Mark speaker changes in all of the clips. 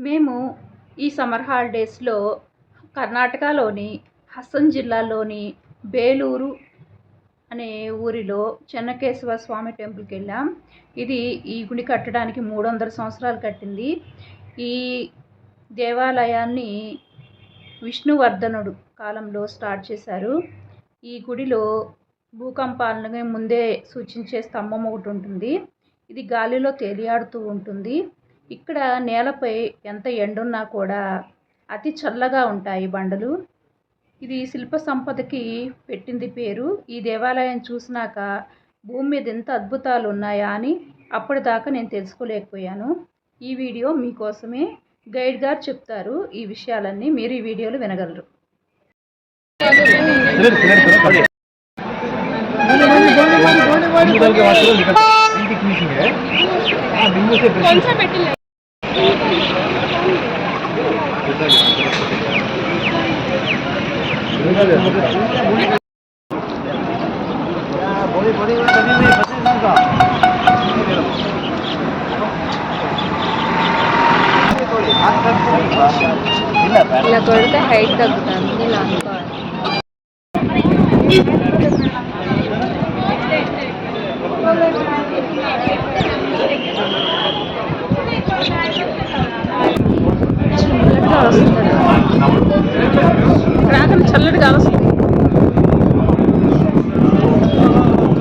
Speaker 1: మేము ఈ సమ్మర్ హాలిడేస్లో కర్ణాటకలోని హసన్ జిల్లాలోని బేలూరు అనే ఊరిలో చెన్నకేశవ స్వామి టెంపుల్కి వెళ్ళాం. ఈ గుడి కట్టడానికి 300 సంవత్సరాలు కట్టింది. ఈ దేవాలయాన్ని విష్ణువర్ధనుడు కాలంలో స్టార్ట్ చేశారు. ఈ గుడిలో భూకంపాలను ముందే సూచించే స్తంభం ఒకటి ఉంటుంది. ఇది గాలిలో తేలియాడుతూ ఉంటుంది. ఇక్కడ నేలపై ఎంత ఎండున్నా కూడా అతి చల్లగా ఉంటాయి బండలు. ఇది శిల్ప సంపదకి పెట్టింది పేరు. ఈ దేవాలయం చూసినాక భూమి మీద ఎంత అద్భుతాలు ఉన్నాయా అని అప్పటిదాకా నేను తెలుసుకోలేకపోయాను. ఈ వీడియో మీకోసమే. గైడ్ గారు చెప్తారు ఈ విషయాలన్నీ, మీరు ఈ వీడియోలో వినగలరు. ఇలా కొడితే హైట్ తగ్గుతుంది. ఇలా అనుకోవాలి. రాకని చల్లటి గాలి వస్తుంది.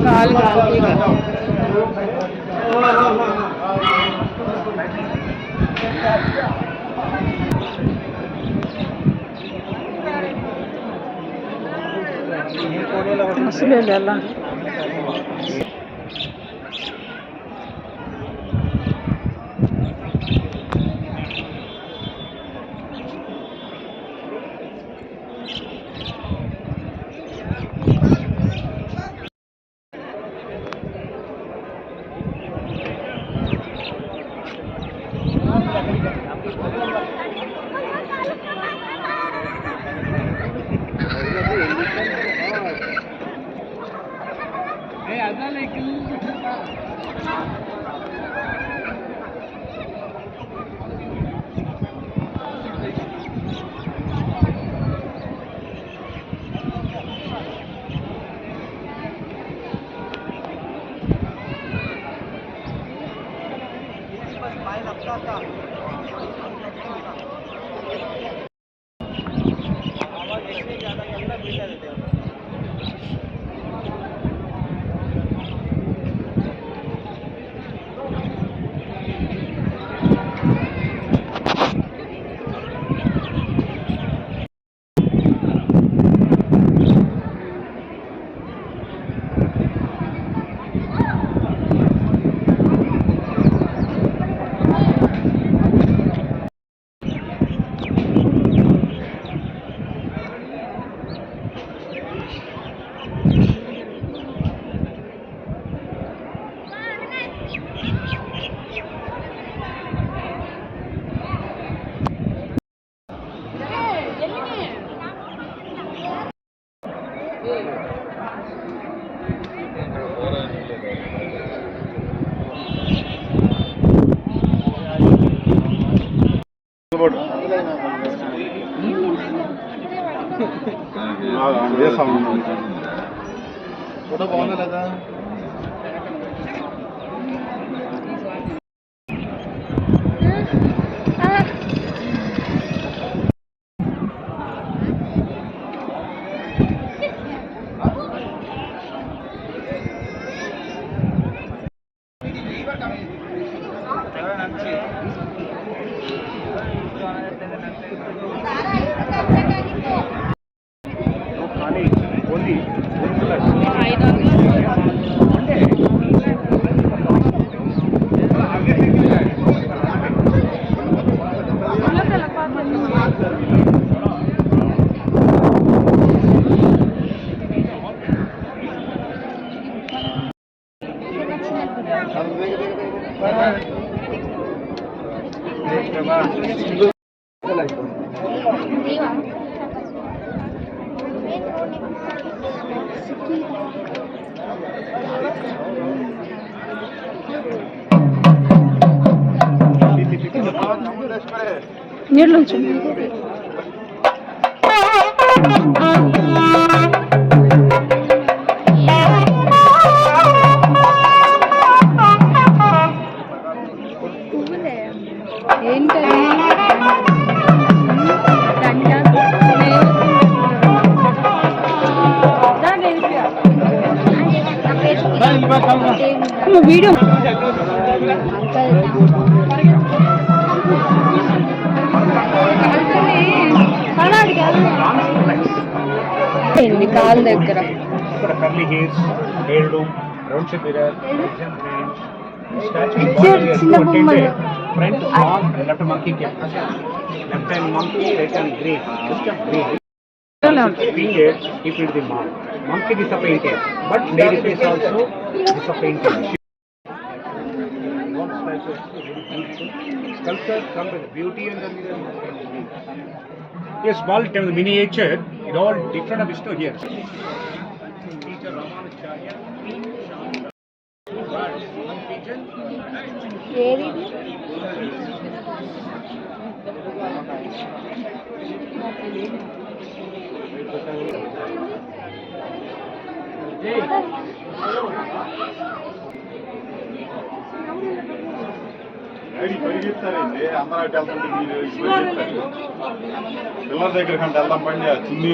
Speaker 1: గాలి అసలు ఎలా ఫోటో బాగుందా లేదా? నీళ్ళు వీడియో కాల్ దగ్గర చిన్న బొమ్మలు
Speaker 2: monkey disappointed, but there is also disappointed. Sculpture come with beauty and then yes, small term miniature, it all different of Vishnu here. Teacher Ramanacharya,
Speaker 3: పరిగెత్తారండి అందరూ వెళ్తుంటే మీరు పిల్లల దగ్గర కంటే వెళ్దాం పండి చున్నీ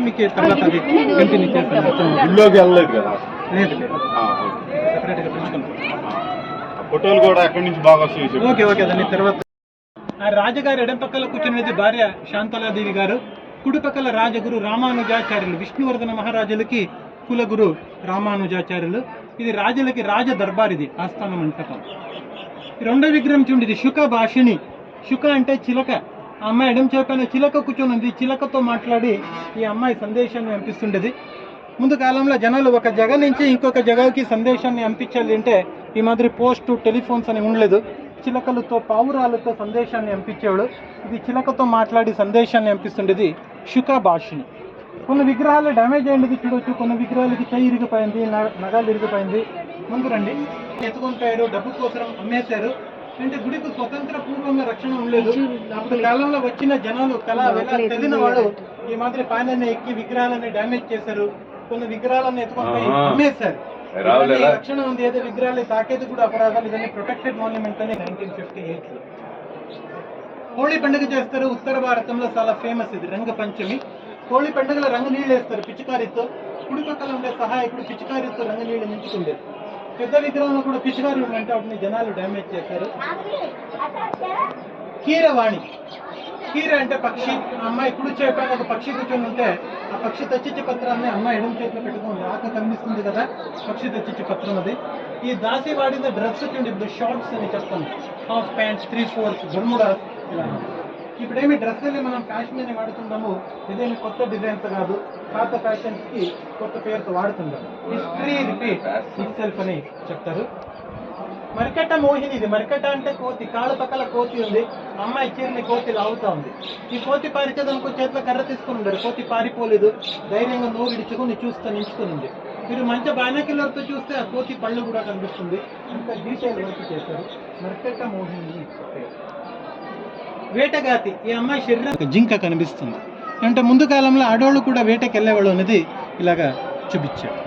Speaker 2: మీకు తర్వాత అది కంటిన్యూ చేస్తాను.
Speaker 3: గుళ్ళోకి వెళ్ళలేదు కదా,
Speaker 2: లేదు
Speaker 3: ఫోటోలు కూడా ఎక్కడి నుంచి బాగా వస్తాయి.
Speaker 2: ఓకే ఓకే దాని తర్వాత రాజుగారు ఎడం పక్కల కూర్చున్నది భార్య శాంతలాదేవి గారు, కుడి పక్కల రాజగురు రామానుజాచార్యులు, విష్ణువర్ధన మహారాజులకి కులగురు రామానుజాచార్యులు. ఇది రాజులకి రాజ దర్బార్, ఇది ఆస్థాన మంటపం. రెండో విగ్రహం చూడండి, ఇది శుక భాషిణి. శుక అంటే చిలక. ఆ అమ్మాయి ఎడం చేపైన చిలక కూర్చొని ఉంది. చిలకతో మాట్లాడి ఈ అమ్మాయి సందేశాన్ని పంపిస్తుండేది. ముందు కాలంలో జనాలు ఒక జగ నుంచి ఇంకొక జగకి సందేశాన్ని పంపించాలి అంటే ఈ మాదిరి పోస్టు టెలిఫోన్స్ అని ఉండలేదు. చిలకలతో పావురాలతో సందేశాన్ని పంపించేవాడు. ఇది చిలకతో మాట్లాడి సందేశాన్ని పంపిస్తుండేది శుక భాషిణి. కొన్ని విగ్రహాలు డ్యామేజ్ అయ్యింది చూడవచ్చు. కొన్ని విగ్రహాలకి చెయ్యి ఇరిగిపోయింది, నగాలు ఇరిగిపోయింది. ముందు రండి. ఎత్తుకుంటారు, డబ్బు కోసం అమ్మేశారు. అంటే గుడికి స్వతంత్ర పూర్వంగా రక్షణ ఉండలేదు. అప్పుడు కాలంలో వచ్చిన జనాలు తెలియని వాళ్ళు ఈ మాదిరి పైన ఎక్కి విగ్రహాలని డ్యామేజ్ చేశారు. కొన్ని విగ్రహాలను ఎత్తుకొని అమ్మేశారు. రక్షణ ఉంది, ఏదో విగ్రహాలు తాకేది కూడా అపరాధాలు. ఇదన్నీ ప్రొటెక్టెడ్ మాన్యుమెంట్ అని 1958లో హోళీ పండుగ చేస్తారు. ఉత్తర భారతంలో చాలా ఫేమస్ ఇది రంగ పంచమి. హోళీ పండుగలో రంగు నీళ్ళు వేస్తారు పిచికారితో. కుడి పక్కన ఉండే సహాయకుడు పిచికారితో రంగు నీళ్ళు నించుకుండేది. పెద్ద విగ్రహంలో కూడా పిచికారి ఉందంటే వాటిని జనాలు డ్యామేజ్ చేశారు. కీరవాణి, కీర అంటే పక్షి. ఆ అమ్మాయి కుడి చేపైన ఒక పక్షి కూర్చొని ఉంటే ఆ పక్షి తెచ్చిచ్చి పత్రాన్ని అమ్మాయి ఎడం చేతిలో పెట్టుకుంది. ఆక కనిపిస్తుంది కదా, పక్షి తెచ్చిచ్చి పత్రం అది. ఈ దాసి వాడిన డ్రెస్ చూడండి, ఇప్పుడు షార్ట్స్ అని చెప్తాను, హాఫ్ ప్యాంట్స్, 3/4 బర్ముడాస్ ఇలా. ఇప్పుడేమి డ్రెస్సులు మనం కాశ్మీర్ వాడుతున్నాము, ఇదేమి కొత్త డిజైన్స్ కాదు, పాత ఫ్యాషన్స్ కి కొత్త పేరుతో వాడుతున్నాము. హిస్టరీ రిపీట్ ఇట్ సెల్ఫ్ అని చెప్తారు. మరికట్ట మోహిని, ఇది మరికట్ట అంటే కోతి. కాళ్ళ పక్కల కోతి ఉంది. అమ్మాయి చీరని కోతి లాగుతా ఉంది. ఈ కోతి పారిచేదనుకో చేతిలో కర్ర తీసుకుని ఉండరు. కోతి పారిపోలేదు, ధైర్యంగా నోరు ఇడుచుకుని చూస్తూ నించుకుని ఉంది. మీరు మంచి బైనాక్యులర్తో చూస్తే ఆ కోతి పళ్ళు కూడా కనిపిస్తుంది. ఇంకా డీటెయిల్ వర్క్ చేశారు. మరికట్ట మోహిని. వేటగాతి, ఈ అమ్మాయి శరీరం జింక కనిపిస్తుంది. అంటే ముందు కాలంలో ఆడవాళ్ళు కూడా వేటకి వెళ్ళేవాళ్ళు అనేది ఇలాగా చూపించారు.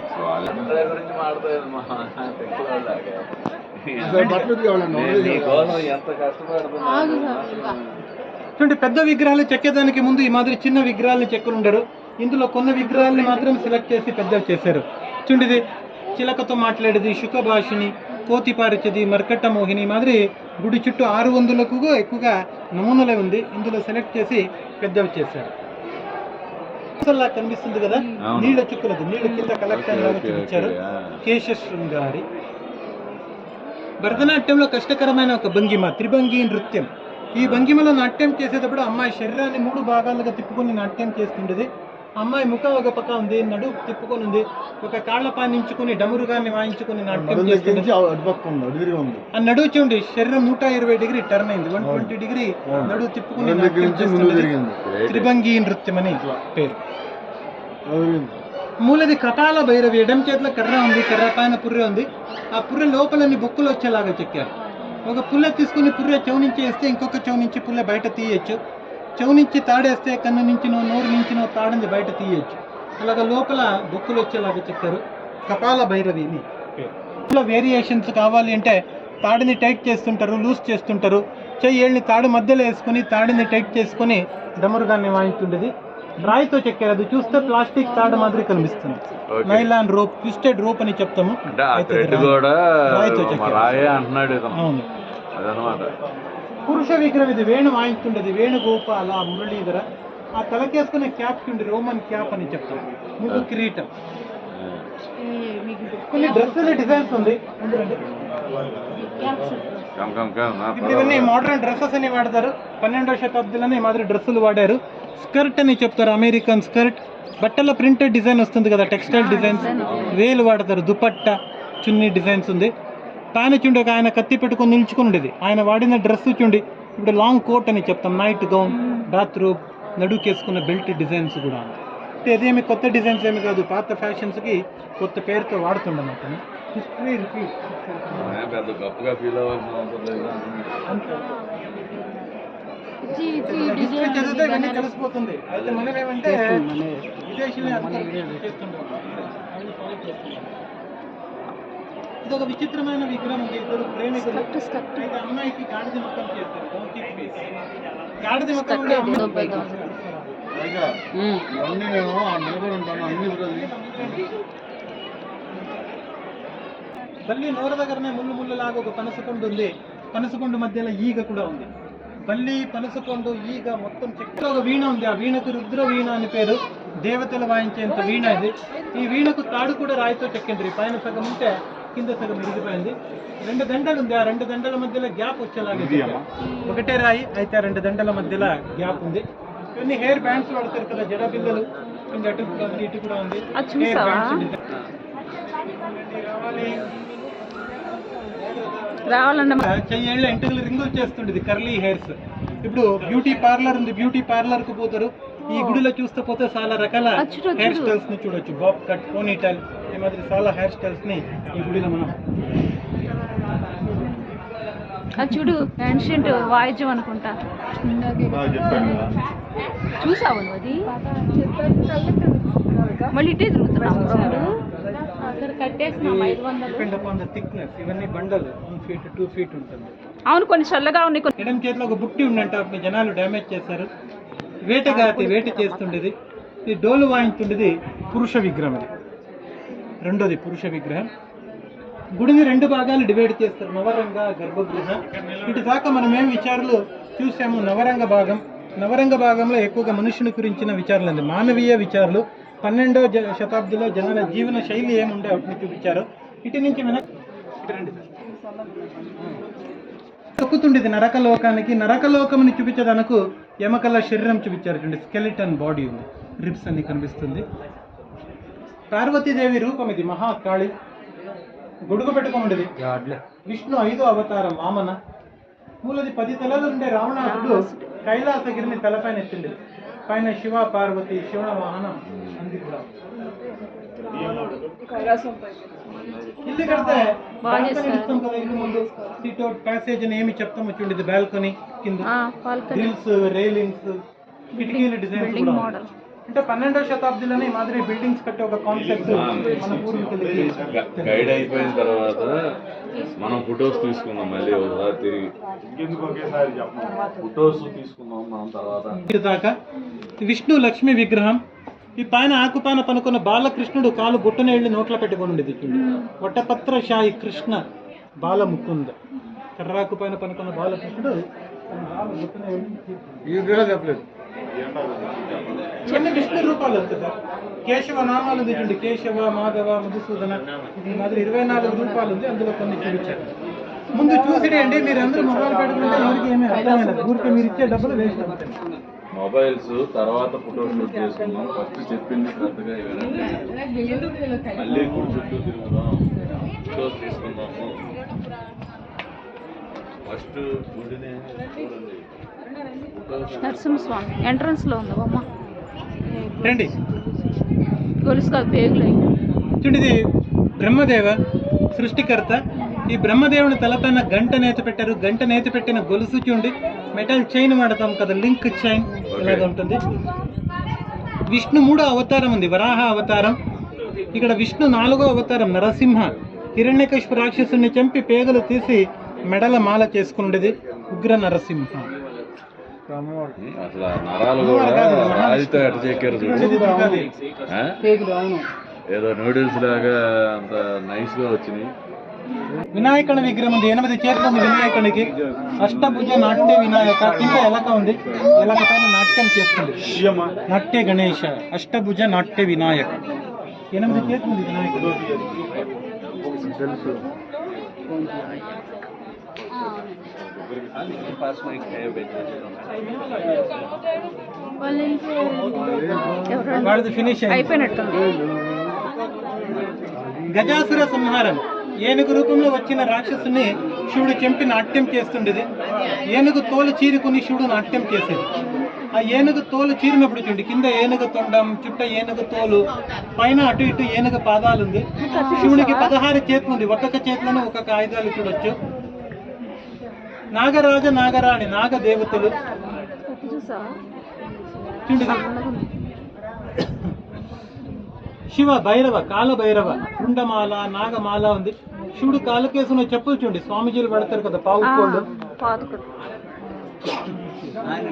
Speaker 2: చూడండి, పెద్ద విగ్రహాలు చెక్కేదానికి ముందు ఈ మాదిరి చిన్న విగ్రహాలను చెక్కులు ఉండరు. ఇందులో కొన్ని విగ్రహాలని మాత్రం సెలెక్ట్ చేసి పెద్దవి చేశారు. చూడండి, ఇది చిలకతో మాట్లాడేది శుక భాషిని, కోతి పారిచేది, మర్కట్ట మోహిని మాదిరి గుడి చుట్టూ 600కు ఎక్కువగా నమూనాలే ఉంది. ఇందులో సెలెక్ట్ చేసి పెద్దవి చేశారు. కనిపిస్తుంది కదా, నీళ్ళ చుక్కలది, నీళ్ళ కింద కలెక్షన్ లాగా చూపించారు. కేశ శృంగారి. భరతనాట్యంలో కష్టకరమైన ఒక భంగిమ త్రిభంగి నృత్యం. ఈ భంగిమలో నాట్యం చేసేటప్పుడు అమ్మాయి శరీరాన్ని 3 భాగాలుగా తిప్పుకొని నాట్యం చేస్తుండేది. అమ్మాయి ముఖం ఒక పక్క ఉంది, నడు తిప్పుకొని ఉంది, ఒక కాళ్ళ పానించుకుని డమురుగాన్ని వాయించుకుని నాట్యం చేస్తుంది. ఆ నడువు చూడండి, శరీరం 120 డిగ్రీ టర్న్ అయింది, 120 డిగ్రీ నడువు తిప్పుకుని నాట్యం చేస్తుంది. త్రిభంగి నృత్యం అని పేరు. మూలది కపాల భైరవి, ఎడమ చేతిలో కర్ర ఉంది, కర్ర పైన పుర్రె ఉంది. ఆ పుర్రె లోపలని బొక్కులు వచ్చేలాగా చెక్కారు. ఒక పుల్ల తీసుకుని పుర్రె చెవు నుంచి వేస్తే ఇంకొక చెవు నుంచి పుల్ల బయట తీయచ్చు. చెవు నుంచి తాడేస్తే కన్ను నుంచినో నోరు నుంచినో తాడింది బయట తీయచ్చు. అలాగ లోపల బొక్కులు వచ్చేలాగా చెక్కారు. కపాల భైరవిని వేరియేషన్స్ కావాలి అంటే తాడిని టైట్ చేస్తుంటారు, లూజ్ చేస్తుంటారు. చెయ్యిని తాడు మధ్యలో వేసుకుని తాడిని టైట్ చేసుకుని డమరుగాన్ని వాయించుండేది. రాయితో చెక్కారు. అది చూస్తే ప్లాస్టిక్ తాడు మాదిరి కనిపిస్తుంది. నైలాన్ రోప్, ట్విస్టెడ్ రోప్ అని చెప్తాము. రాయితో చెక్కారు. అవును. పురుష విగ్రహం ఇది. వేణు వాయించుండేది. వేణుగోపాల మురళీధర. ఆ తలకేసుకునే క్యాప్ ఉండి రోమన్ క్యాప్ అని చెప్తాం. ముగ్గు కిరీటం. కొన్ని డ్రెస్సుల డిజైన్స్ ఉంది. ఇప్పుడు ఇవన్నీ మోడర్న్ డ్రెస్సెస్ అని వాడతారు. 12వ శతాబ్దంలోనే ఈ మాదిరి డ్రెస్సులు వాడారు. స్కర్ట్ అని చెప్తారు, అమెరికన్ స్కర్ట్. బట్టల ప్రింటెడ్ డిజైన్ వస్తుంది కదా, టెక్స్టైల్ డిజైన్స్, వేలు వాడతారు. దుపట్టా, చున్నీ డిజైన్స్ ఉంది. పైన చుండి ఒక ఆయన కత్తి పెట్టుకొని నిల్చుకుని ఉండేది. ఆయన వాడిన డ్రెస్ చుండి ఇప్పుడు లాంగ్ కోట్ అని చెప్తాం. నైట్ గౌన్, బాత్రూమ్, నడుకేసుకున్న బెల్ట్ డిజైన్స్ కూడా ఉంది. ఇదేమి కొత్త డిజైన్స్ ఏమి కాదు, పాత ఫ్యాషన్స్కి కొత్త పేరుతో వాడుతుండను అతను. History repeat. హిస్టరీ చదివితే ఇవన్నీ తెలిసిపోతుంది. అయితే మనం ఏమంటే విదేశీయులు చేస్తుంటాం. ఇది ఒక విచిత్రమైన విగ్రహం ఉంది. ఇద్దరు ప్రేమికులు. అయితే అమ్మాయికి గాడిద మొత్తం చేస్తారు. గాడిద మొత్తం బల్లి నోరు దగ్గరనే ముళ్ళు లాగా ఒక పనసపండు ఉంది. పనసపండు మధ్యలో ఈగ కూడా ఉంది. బల్లి, పనసపండు, ఈగ మొత్తం చెక్క. ఒక వీణ ఉంది. ఆ వీణకు రుద్ర వీణ అని పేరు. దేవతలు వాయించేంత వీణ ఇది. ఈ వీణకు తాడు కూడా రాయితో చెక్కిండ్రి. పైన సగం ఉంటే కింద సగం ఇరిగిపోయింది. 2 దండలు ఉంది. ఆ 2 దండల మధ్యలో గ్యాప్ వచ్చేలాగా. ఒకటే రాయి అయితే 2 దండల మధ్యలో గ్యాప్ ఉంది. ఇవన్నీ హెయిర్ బ్యాండ్స్ వాడతారు కదా, జడ బిల్లలు. ఇంకా అటు ఇటు కూడా ఉంది. చెయ్యేళ్ళ ఎంటుకలు రింగులు చేస్తుండేది, కర్లీ హెయిర్స్. ఇప్పుడు బ్యూటీ పార్లర్ ఉంది. బ్యూటీ పార్లర్ కు పోతారు. ఈ గుడిలో చూస్తే పోతే చాలా రకాల హెయిర్ స్టైల్స్ ని చూడొచ్చు. బాబ్ కట్, పోనీటైల్, ఈ మాదిరి చాలా హెయిర్ స్టైల్స్ ని ఈ గుడిలో మనం
Speaker 1: చూడు. ఏన్షియంట్ వాయిద్యం అనుకుంటా. చూసావు అది? మళ్ళీ ఇటే తిరుగుతున్నాం.
Speaker 2: ఇవన్నీ బండలు 1 feet 2 feet ఉంటుంది.
Speaker 1: అవును, కొన్ని చల్లగా ఉన్నాయి.
Speaker 2: ఎడమ చేతిలో ఒక బుట్టి ఉండంట, అప్పుడు జనాలు డ్యామేజ్ చేశారు. వేట చేస్తుండేది. ఇది డోలు వాయించుండేది. పురుష విగ్రహం. ఇది రెండోది పురుష విగ్రహం. గుడిని 2 భాగాలు డివైడ్ చేస్తారు, నవరంగ, గర్భగృహ. ఇటు దాకా మనం ఏం విచారాలు చూసాము. నవరంగ భాగంలో ఎక్కువగా మనుషుని గురించిన విచారాలు అండి, మానవీయ విచారాలు. 12వ శతాబ్దిలో జనాల జీవన శైలి ఏముండే వాటిని చూపించారు. ఇటు నుంచి తొక్కుతుండేది నరకలోకానికి. నరకలోకముని చూపించేదానికి ఎమకల శరీరం చూపించారు. చూడండి, స్కెలిటన్ బాడీ ఉంది, రిబ్స్ అన్ని కనిపిస్తుంది. పార్వతీదేవి రూపం ఇది, మహాకాళి. గొడుగు పెట్టుకోండి. విష్ణు 5వ అవతారం వామన. మూలది 10 తలలు ఉండే రావణాసుడు కైలాసగిరిని తలపైన ఎత్తిండి. పైన శివ పార్వతి, శివన వాహనం అంది కూడా. ఇల్లు కడితే ఇస్తాం కదా, ఇల్లు ముందు సిట్అవుట్ ప్యాసేజ్ అని ఏమి చెప్తామో చూడండి. బాల్కనీ కింద గ్రిల్స్, రైలింగ్స్, కిటికీల డిజైన్స్ కూడా. అంటే 12వ శతాబ్దిలోనే మాదిరి బిల్డింగ్స్ కట్టే ఒక కాన్సెప్ట్ మన పూర్వీకులకి.
Speaker 4: గైడ్ అయిపోయిన తర్వాత మనం ఫొటోస్ తీసుకున్నాం. మళ్ళీ ఒకసారి తిరిగి ఫొటోస్ తీసుకున్నాం మనం తర్వాత.
Speaker 2: దాకా విష్ణు లక్ష్మి విగ్రహం. ఈ పైన ఆకుపైన పనుకున్న బాలకృష్ణుడు కాలు బుట్టన వెళ్ళి నోట్లో పెట్టుకొని ఉండేది. వట్టపత్ర షాయి కృష్ణ బాల ముకుంద. కర్రాకు పైన పనుకున్న బాలకృష్ణుడు చెప్పలేదు. చిన్న విష్ణు రూపాలు వస్తాయి సార్. కేశవ నామాలు ఉంది చూడండి, కేశవ, మాధవ, మధుసూదన. ఇది మాదిరి 24 రూపాలు ఉంది. అందులో కొన్ని చూపించారు. ముందు చూసిడండి. మీరు అందరూ మొబైల్ పెట్టుకుంటే ఎవరికి ఏమీ అర్థమైనది. ఊరికే మీరు ఇచ్చే డబ్బులు వేస్ట్ అవుతాయి.
Speaker 4: మొబైల్స్ తర్వాత ఫోటో షూట్ చేసుకున్నాం. ఫస్ట్ చెప్పింది శ్రద్ధగా వినండి. మళ్ళీ గుడి చుట్టూ తిరుగుదాం, ఫోటోస్ తీసుకుందాము. ఫస్ట్ గుడిని చూడండి.
Speaker 1: నరసింహస్వామి ఎంట్రన్స్ లో ఉంది.
Speaker 2: రండి.
Speaker 1: గొలుసు కాదు, పేగులు.
Speaker 2: చూడండి, ఇది బ్రహ్మదేవ సృష్టికర్త. ఈ బ్రహ్మదేవుని తలపైన గంట నేత పెట్టారు. గంట నేత పెట్టిన గొలుసు చూడండి, మెటల్ చైన్ వాడతాం కదా, లింక్ చైన్ ఇలాగ ఉంటుంది. విష్ణు 3వ అవతారం ఉంది, వరాహ అవతారం. ఇక్కడ విష్ణు 4వ అవతారం నరసింహ. హిరణ్యకశిపు రాక్షసుని చంపి పేగలు తీసి మెడల మాల చేసుకునేది ఉగ్ర నరసింహ.
Speaker 4: అసలు ఆ నరాలు కూడా రాయితో ఎట్ట చెక్కారు చూడు. ఆ? ఏదో నూడిల్స్ లాగా అంత నైస్ గా వచ్చినాయి.
Speaker 2: వినాయకుని విగ్రహం ఉంది, 8 చేతులు ఉంది వినాయకునికి. అష్టభుజ నాట్య వినాయక. కింద ఎలక ఉంది, ఎలక పైన నాట్యం చేస్తుంది. నాట్య గణేష, అష్టభుజ నాట్య వినాయక. 8 చేతులు ఉంది వినాయకుడు. వాడిది ఫినిష్
Speaker 1: అయిపోయినట్టుంది.
Speaker 2: గజాసుర సంహారం. ఏనుగు రూపంలో వచ్చిన రాక్షసుని శివుడు చంపి నాట్యం చేస్తుండేది. ఏనుగు తోలు చీరుకుని శివుడు నాట్యం చేసేది. ఆ ఏనుగు తోలు చీరినప్పుడు చూడండి, కింద ఏనుగు తొండం, చుట్ట ఏనుగు తోలు, పైన అటు ఇటు ఏనుగు పాదాలు ఉంది. శివునికి 16 చేతులు ఉంది, ఒక్కొక్క చేతిలోనే ఒక్కొక్క ఆయుధాలు చూడొచ్చు. నాగరాజ నాగరాణి, నాగ దేవతలు చూడండి. శివ భైరవ, కాల భైరవ, కుండమాల, నాగమాల ఉంది. శివుడు కాలకేసిన చెప్పులు చూడండి, స్వామీజీలు పడతారు కదా, పావుకోళ్ళు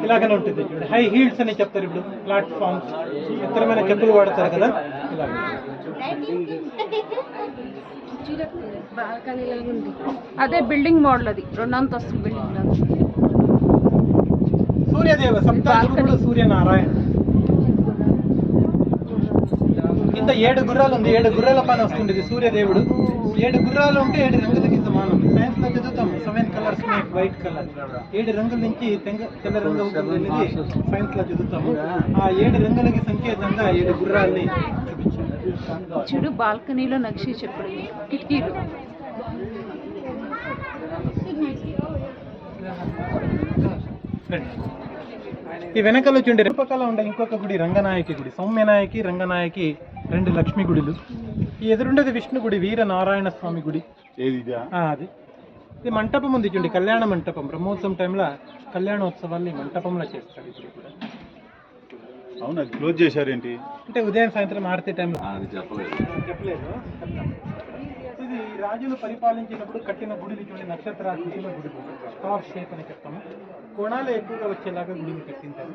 Speaker 2: ఇలాగనే ఉంటుంది చూడండి. హై హీల్స్ అని చెప్తారు. ఇప్పుడు ప్లాట్ఫామ్స్, ఎత్తరమైన చెప్పులు వాడతారు కదా, ఇలాగ.
Speaker 1: అదే బిల్డింగ్ మోడల్, అది 2 అంతస్తుల బిల్డింగ్.
Speaker 2: సూర్యదేవ సప్తాగురుడు సూర్యనారాయణ. కింద 7 గుర్రాలు ఉంది, 7 గుర్రాల పైన వస్తుంది సూర్యదేవుడు. 7 గుర్రాలు ఉంటే 7 రంగులకి సమానం. సైన్స్ లో చదువుతాం 7 కలర్స్ మేక్ వైట్ కలర్. 7 రంగుల నుంచి తెల్ల రంగు అవుతుంది అనేది సైన్స్ లో చదువుతాము. ఆ 7 రంగులకి సంకేతంగా 7 గుర్రాల్ని చూపించారు.
Speaker 1: చెడు బాల్కనీలో నక్షి చెప్పుడు, కిటికీలు.
Speaker 2: ఈ వెనకలో చూడండి, రూపకళ ఉండే ఇంకొక గుడి రంగనాయకి గుడి. సౌమ్యనాయకి, రంగనాయకి 2 లక్ష్మీ గుడిలు. ఈ ఎదురుండేది విష్ణు గుడి, వీర నారాయణ స్వామి గుడి. అది ఇది మంటపం ఉంది చూడండి, కళ్యాణ మంటపం. బ్రహ్మోత్సవం టైంలో కళ్యాణోత్సవాన్ని మంటపంలో చేస్తారు ఇప్పుడు కూడా.
Speaker 3: అవును, అది క్లోజ్ చేశారేంటి?
Speaker 2: అంటే ఉదయం సాయంత్రం ఆరతి టైంలో.
Speaker 4: చెప్పలేదు.
Speaker 2: ఇది రాజులు పరిపాలించినప్పుడు కట్టిన గుడిని చూడండి, నక్షత్రాకృతిలో గుడి, స్టార్ షేప్ అని చెప్తాము. కోణాలు ఎక్కువగా వచ్చేలాగా గుడిని కట్టింటారు.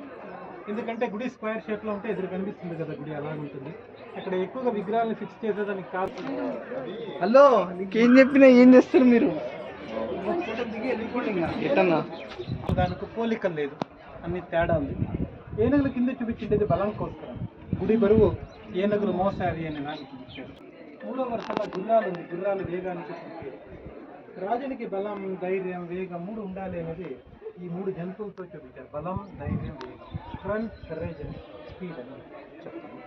Speaker 2: ఎందుకంటే గుడి స్క్వేర్ షేప్ లో ఉంటే ఎదురు కనిపిస్తుంది కదా గుడి, అలాగ ఉంటుంది. అక్కడ ఎక్కువగా విగ్రహాలను ఫిక్స్ చేసేదానికి కాదు.
Speaker 5: హలో, నీకేం చెప్పినా ఏం చేస్తారు మీరు?
Speaker 2: దానికి పోలిక లేదు, అన్ని తేడా ఉంది. ఏనుగుల కింద చూపించిండేది బలం కోసరం. గుడి బరువు ఏనుగులు మోసారి అని నాకు చూపించారు. 3వ వరుసలో గుర్రాలు ఉంది, గుర్రాలు వేగానికి చూపించారు. రాజునికి బలం, ధైర్యం, వేగం 3 ఉండాలి అనేది ఈ 3 జంతువులతో చూపించారు. బలం, ధైర్యం, వేగం, స్ట్రెంగ్త్, కరేజ్ అండ్ స్పీడ్ అని చెప్తాము.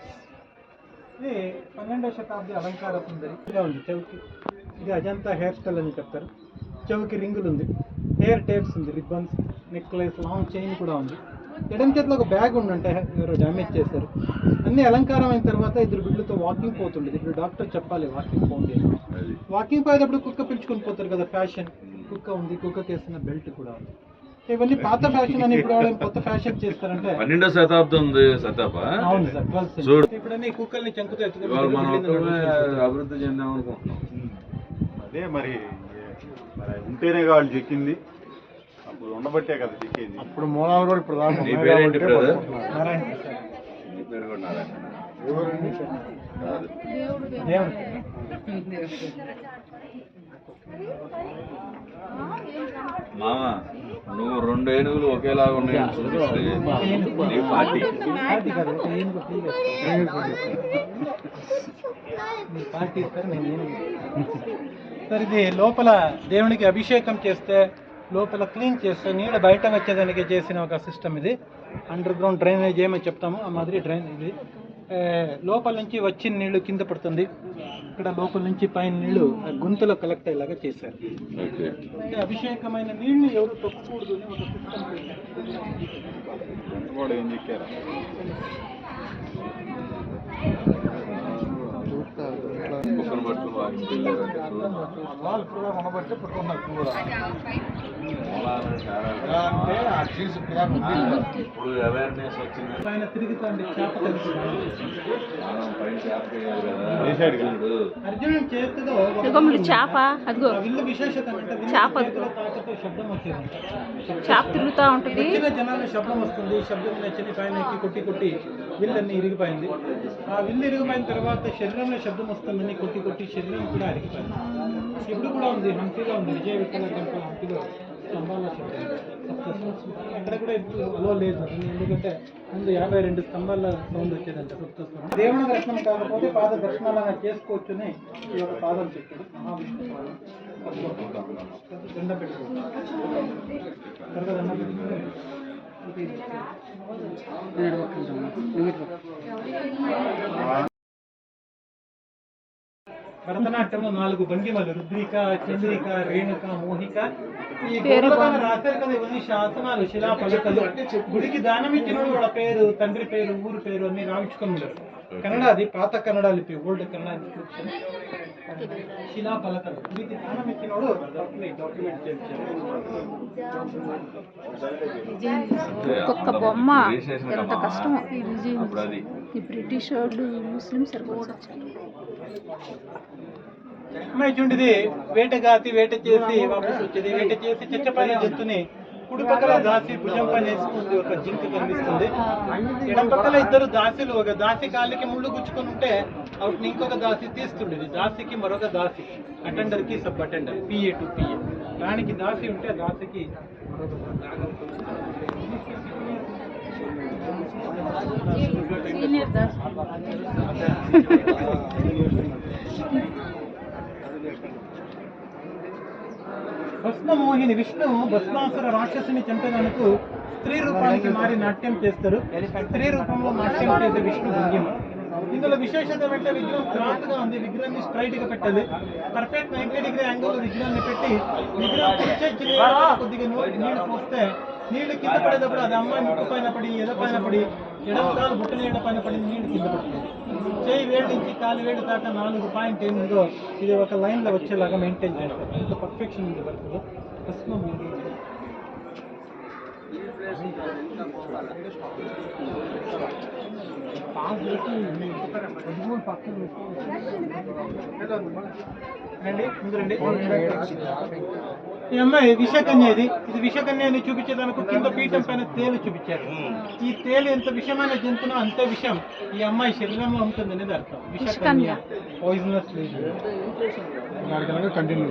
Speaker 2: ఇది 12వ శతాబ్ది అలంకార సుందరి ఉంది. చౌకి ఇది అజంతా హెయిర్ స్టైల్ అని చెప్తారు. చౌకి రింగులు ఉంది, హెయిర్ టేప్స్ ఉంది, రిబ్బన్స్, నెక్లెస్, లాంగ్ చైన్ కూడా ఉంది. ఎడం చేతిలో ఒక బ్యాగ్ ఉండంటే ఎవరో డ్యామేజ్ చేశారు. అన్ని అలంకారం అయిన తర్వాత 2 బిడ్డలతో వాకింగ్ పోతుండేది. ఇప్పుడు డాక్టర్ చెప్పాలి వాకింగ్ పోండి. వాకింగ్ పోయేటప్పుడు కుక్క పిలుచుకొని పోతారు కదా, ఫ్యాషన్. కుక్క ఉంది, కుక్కకి వేసిన బెల్ట్ కూడా ఉంది. ఇవన్నీ పాత ఫ్యాషన్ అని ఇప్పుడు వాళ్ళని కొత్త ఫ్యాషన్ చేస్తారంటే
Speaker 4: 12వ శతాబ్దం ఉంది.
Speaker 2: అవును సార్, 12th. ఇప్పుడన్నీ కుక్కల్ని చంకుతో
Speaker 4: మనం అభివృద్ధి చెందాం అనుకుంటున్నాం.
Speaker 3: అదే మరి ఉంటేనే వాళ్ళు చెక్కింది, అప్పుడు ఉండబట్టే కదా చెక్కేది.
Speaker 2: అప్పుడు మూలాలు కూడా ఇప్పుడు
Speaker 4: నీ పేరేంటి బ్రదర్?
Speaker 2: నారాయణ.
Speaker 4: నీ పేరు కూడా నారాయణ.
Speaker 2: దేవుడు.
Speaker 4: మామ, నువ్వు 2 ఏనుగులు ఒకేలాగా ఉన్నాయని చూపిస్తే నీ పార్టీ.
Speaker 2: సార్, ఇది లోపల దేవునికి అభిషేకం చేస్తే, లోపల క్లీన్ చేస్తే నీడ బయట వచ్చేదానికి చేసిన ఒక సిస్టమ్ ఇది. అండర్ గ్రౌండ్ డ్రైనేజ్ ఏమని చెప్తామో ఆ మాదిరి డ్రైన్ ఇది. లోపల నుంచి వచ్చిన నీళ్లు కింద పడుతుంది. ఇక్కడ లోపల నుంచి పైన నీళ్లు గుంతలో కలెక్ట్ అయ్యేలాగా చేశారు. అంటే అభిషేకమైన నీళ్లు ఎవరు తొక్కకూడదు అని ఒక సిస్టమ్
Speaker 3: ఏం చెక్కారు?
Speaker 4: మార్చి వెళ్ళారంటే ఇప్పుడు అవేర్నెస్ వచ్చింది.
Speaker 2: పైన తిరుగుతుంది చేప తెలుస్తుంది.
Speaker 4: మనం పైన చేప వేయాలి కదా.
Speaker 3: వేసాడు కదా.
Speaker 4: ఇప్పుడు
Speaker 2: అర్జునుడి చేతిలో ఒక
Speaker 1: ఇదిగోమ్మ చేప, అదిగో
Speaker 2: ఆ విల్లు విశేషత అంటే విల్లు
Speaker 1: చేప
Speaker 2: చేతిలో తాకితే శబ్దం వచ్చేది.
Speaker 1: చేప తిరుగుతూ ఉంటుంది.
Speaker 2: వచ్చిన జనాలు శబ్దం వస్తుంది. శబ్దం నచ్చింది పైన ఎక్కి కొట్టి కొట్టి విల్లన్నీ ఇరిగిపోయింది. ఆ విల్లు ఇరిగిపోయిన తర్వాత శరీరంలో శబ్దం వస్తుందని కొట్టి కొట్టి శరీరం కూడా ఇరిగిపోయింది. ఇప్పుడు కూడా ఉంది, హంపీలో ఉంది, విజయ విఠల టెంపుల్ హంపీలో స్తంభాల శబ్దం. అక్కడ కూడా ఇప్పుడు అలో లేదు, ఎందుకంటే ముందు 52 స్తంభాల సౌండ్ వచ్చేదంట సప్తస్వరం. దేవుని దర్శనం కాకపోతే పాద దర్శనాలను చేసుకోవచ్చని ఈ యొక్క పాదం చెప్పాడు మహావిష్ణు పాదం. దండం పెట్టుకోవాలి, త్వరగా దండం పెట్టుకుంటే భరతనాట్యంలో 4 భంగిమలు రుద్రిక, చంద్రిక, రేణుక, మోహిక. ఈ గోడలపైన రాశారు కదా ఇవన్నీ శాసనాలు, శిలా పలకలు. గుడికి దానం ఇచ్చిన వాళ్ళ పేరు, తండ్రి పేరు, ఊరు పేరు అన్ని రాయించుకొని ఉన్నారు. కన్నడ, అది పాత కన్నడ లిపి, ఓల్డ్ కన్నడ ఇన్స్క్రిప్షన్. శిలా పలకలు గుడికి దానం ఇచ్చినోడు డాక్యుమెంట్ చేశారు.
Speaker 1: ఒక్కొక్క బొమ్మ ఎంత కష్టమో.
Speaker 4: అప్పుడు అది
Speaker 1: ఈ బ్రిటిష్ వాళ్ళు ముస్లిమ్స్
Speaker 2: అమ్మాయి చూడండి, వేటగాతి వేట చేసి వాపస్ వచ్చేది. వేట చేసి చచ్చపైన జంతుని కుడి పక్కల దాసి భుజం పైన వేసుకుంది. ఒక జింక కనిపిస్తుంది. ఎడం పక్కల 2 దాసీలు, ఒక దాసి కాళ్ళకి ముళ్ళు గుచ్చుకొని ఉంటే వాటిని ఇంకొక దాసి తీస్తుండేది. దాసికి మరొక దాసి, అటెండర్ కి sub attender, PA to PA. దానికి దాసి ఉంటే దాసికి మరొక భస్మమోహిని. విష్ణు భస్మాసుర రాక్షసుని చంపేందుకు స్త్రీ రూపానికి మారి నాట్యం చేస్తారు. స్త్రీ రూపంలో నాట్యం చేసే విష్ణు భంగిమ. ఇందులో విశేషత అంటే విగ్రహం క్రాస్ గా ఉంది. విగ్రహాన్ని స్ట్రైట్ గా పెట్టాలి. పర్ఫెక్ట్ 90 డిగ్రీ యాంగిల్ విగ్రహాన్ని పెట్టి విగ్రహం కొద్దిగా నీళ్లు పోస్తే నీళ్లు కింద పడేటప్పుడు అది అమ్మాయి ముక్కు పైన పడి, ఎద పైన పడి, ఎడమ కాలు బుట్టల ఎడ పైన పడి నీళ్లు కింద పడుతుంది. చేయి వేడి నుంచి కాలు వేడి దాకా 4 పాయింట్ ఏమిందో ఇది ఒక లైన్ లో వచ్చేలాగా మెయింటైన్ చేస్తారు. ఇంత పర్ఫెక్షన్ ఉంది వరకు. భస్మం రండి, ముందు రండి. ఈ అమ్మాయి విషకన్య. ఇది విషకన్య అని చూపించేదానికి కింద పీఠం పైన తేలు చూపించారు. ఈ తేలు ఎంత విషమైన జంతువునో అంతే విషం ఈ అమ్మాయి శరీరంలో ఉంటుంది అనేది అర్థం. విషకన్య పాయిజనస్ కంటిన్యూ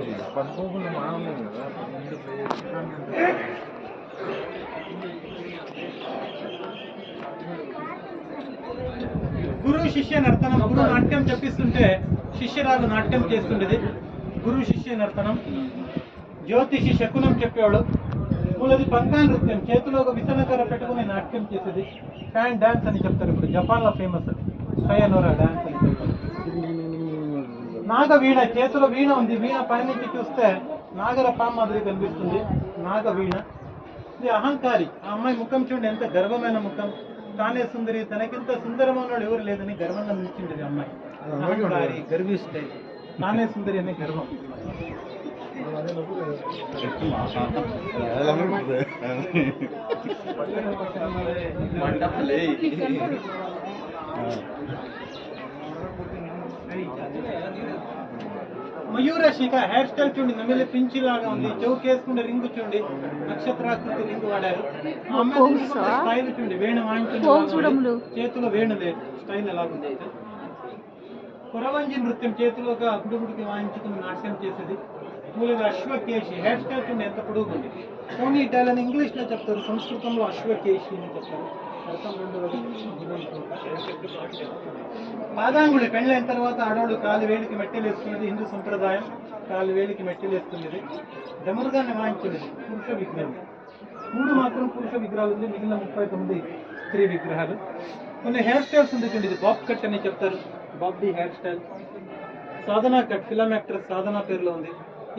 Speaker 2: గురు శిష్య నర్తనం. గురు నాట్యం చెప్పిస్తుంటే శిష్యరాలు నాట్యం చేస్తుండేది. గురు శిష్య నర్తనం. జ్యోతిషి శకునం చెప్పేవాడు. మూలది పంకా నృత్యం, చేతిలో ఒక విసనకర పెట్టుకుని నాట్యం చేసేది. ఫ్యాన్ డాన్స్ అని చెప్తారు. ఇప్పుడు జపాన్ లో ఫేమస్ అది సయనోరా డాన్స్ అని చెప్తారు. నాగ వీణ, చేతిలో వీణ ఉంది. వీణ పైనుంచి చూస్తే నాగర పాము మాదిరి కనిపిస్తుంది. నాగ వీణ. ఇది అహంకారి. ఆ అమ్మాయి ముఖం చూడండి, ఎంత గర్వమైన ముఖం. తానే సుందరి, తనకింత సుందరమైనడు ఎవరు లేదని గర్వంగా నిలిచింది అమ్మాయి. అహంకారి, గర్విష్ఠే, తానే సుందరి అనే గర్వం. మయూర శిఖ. హెయిర్ స్టైల్ చూడండి, నమిలి పించి లాగా ఉంది. చౌక్ వేసుకుంటే రింగు చూడండి, నక్షత్రాకృతి రింగు వాడారు. స్టైల్ చూడండి, వేణు వాయించుకుంటే చేతిలో వేణు లేదు. స్టైల్ ఎలాగుంది. కొరవంజి నృత్యం, చేతిలో ఒక గుడుగుడికి వాయించుకుని నాట్యం చేసేది. మూలగా అశ్వకేశి. హెయిర్ స్టైల్ చూడండి ఎంత పొడుగు ఉంది. పోనీ టైల్ అని ఇంగ్లీష్ లో చెప్తారు, సంస్కృతంలో అశ్వకేశి అని చెప్తారు. అర్థం పాదాంగుడి. పెళ్ళైన తర్వాత ఆడవాళ్ళు కాలు వేలికి మెట్టెలు వేసుకునేది హిందూ సంప్రదాయం. కాలు వేలికి మెట్టెలు వేసుకునేది. డమరుగాన్ని వాయించుకునేది పురుష విగ్రహం. 3 మాత్రం పురుష విగ్రహాలు ఉంది, మిగిలిన 39 స్త్రీ విగ్రహాలు. కొన్ని హెయిర్ స్టైల్స్ ఉంది చూడండి, ఇది బాబ్ కట్ అని చెప్తారు. బాబ్డీ హెయిర్ స్టైల్. సాధనా కట్, ఫిల్మ్ యాక్ట్రెస్ సాధనా పేరులో ఉంది.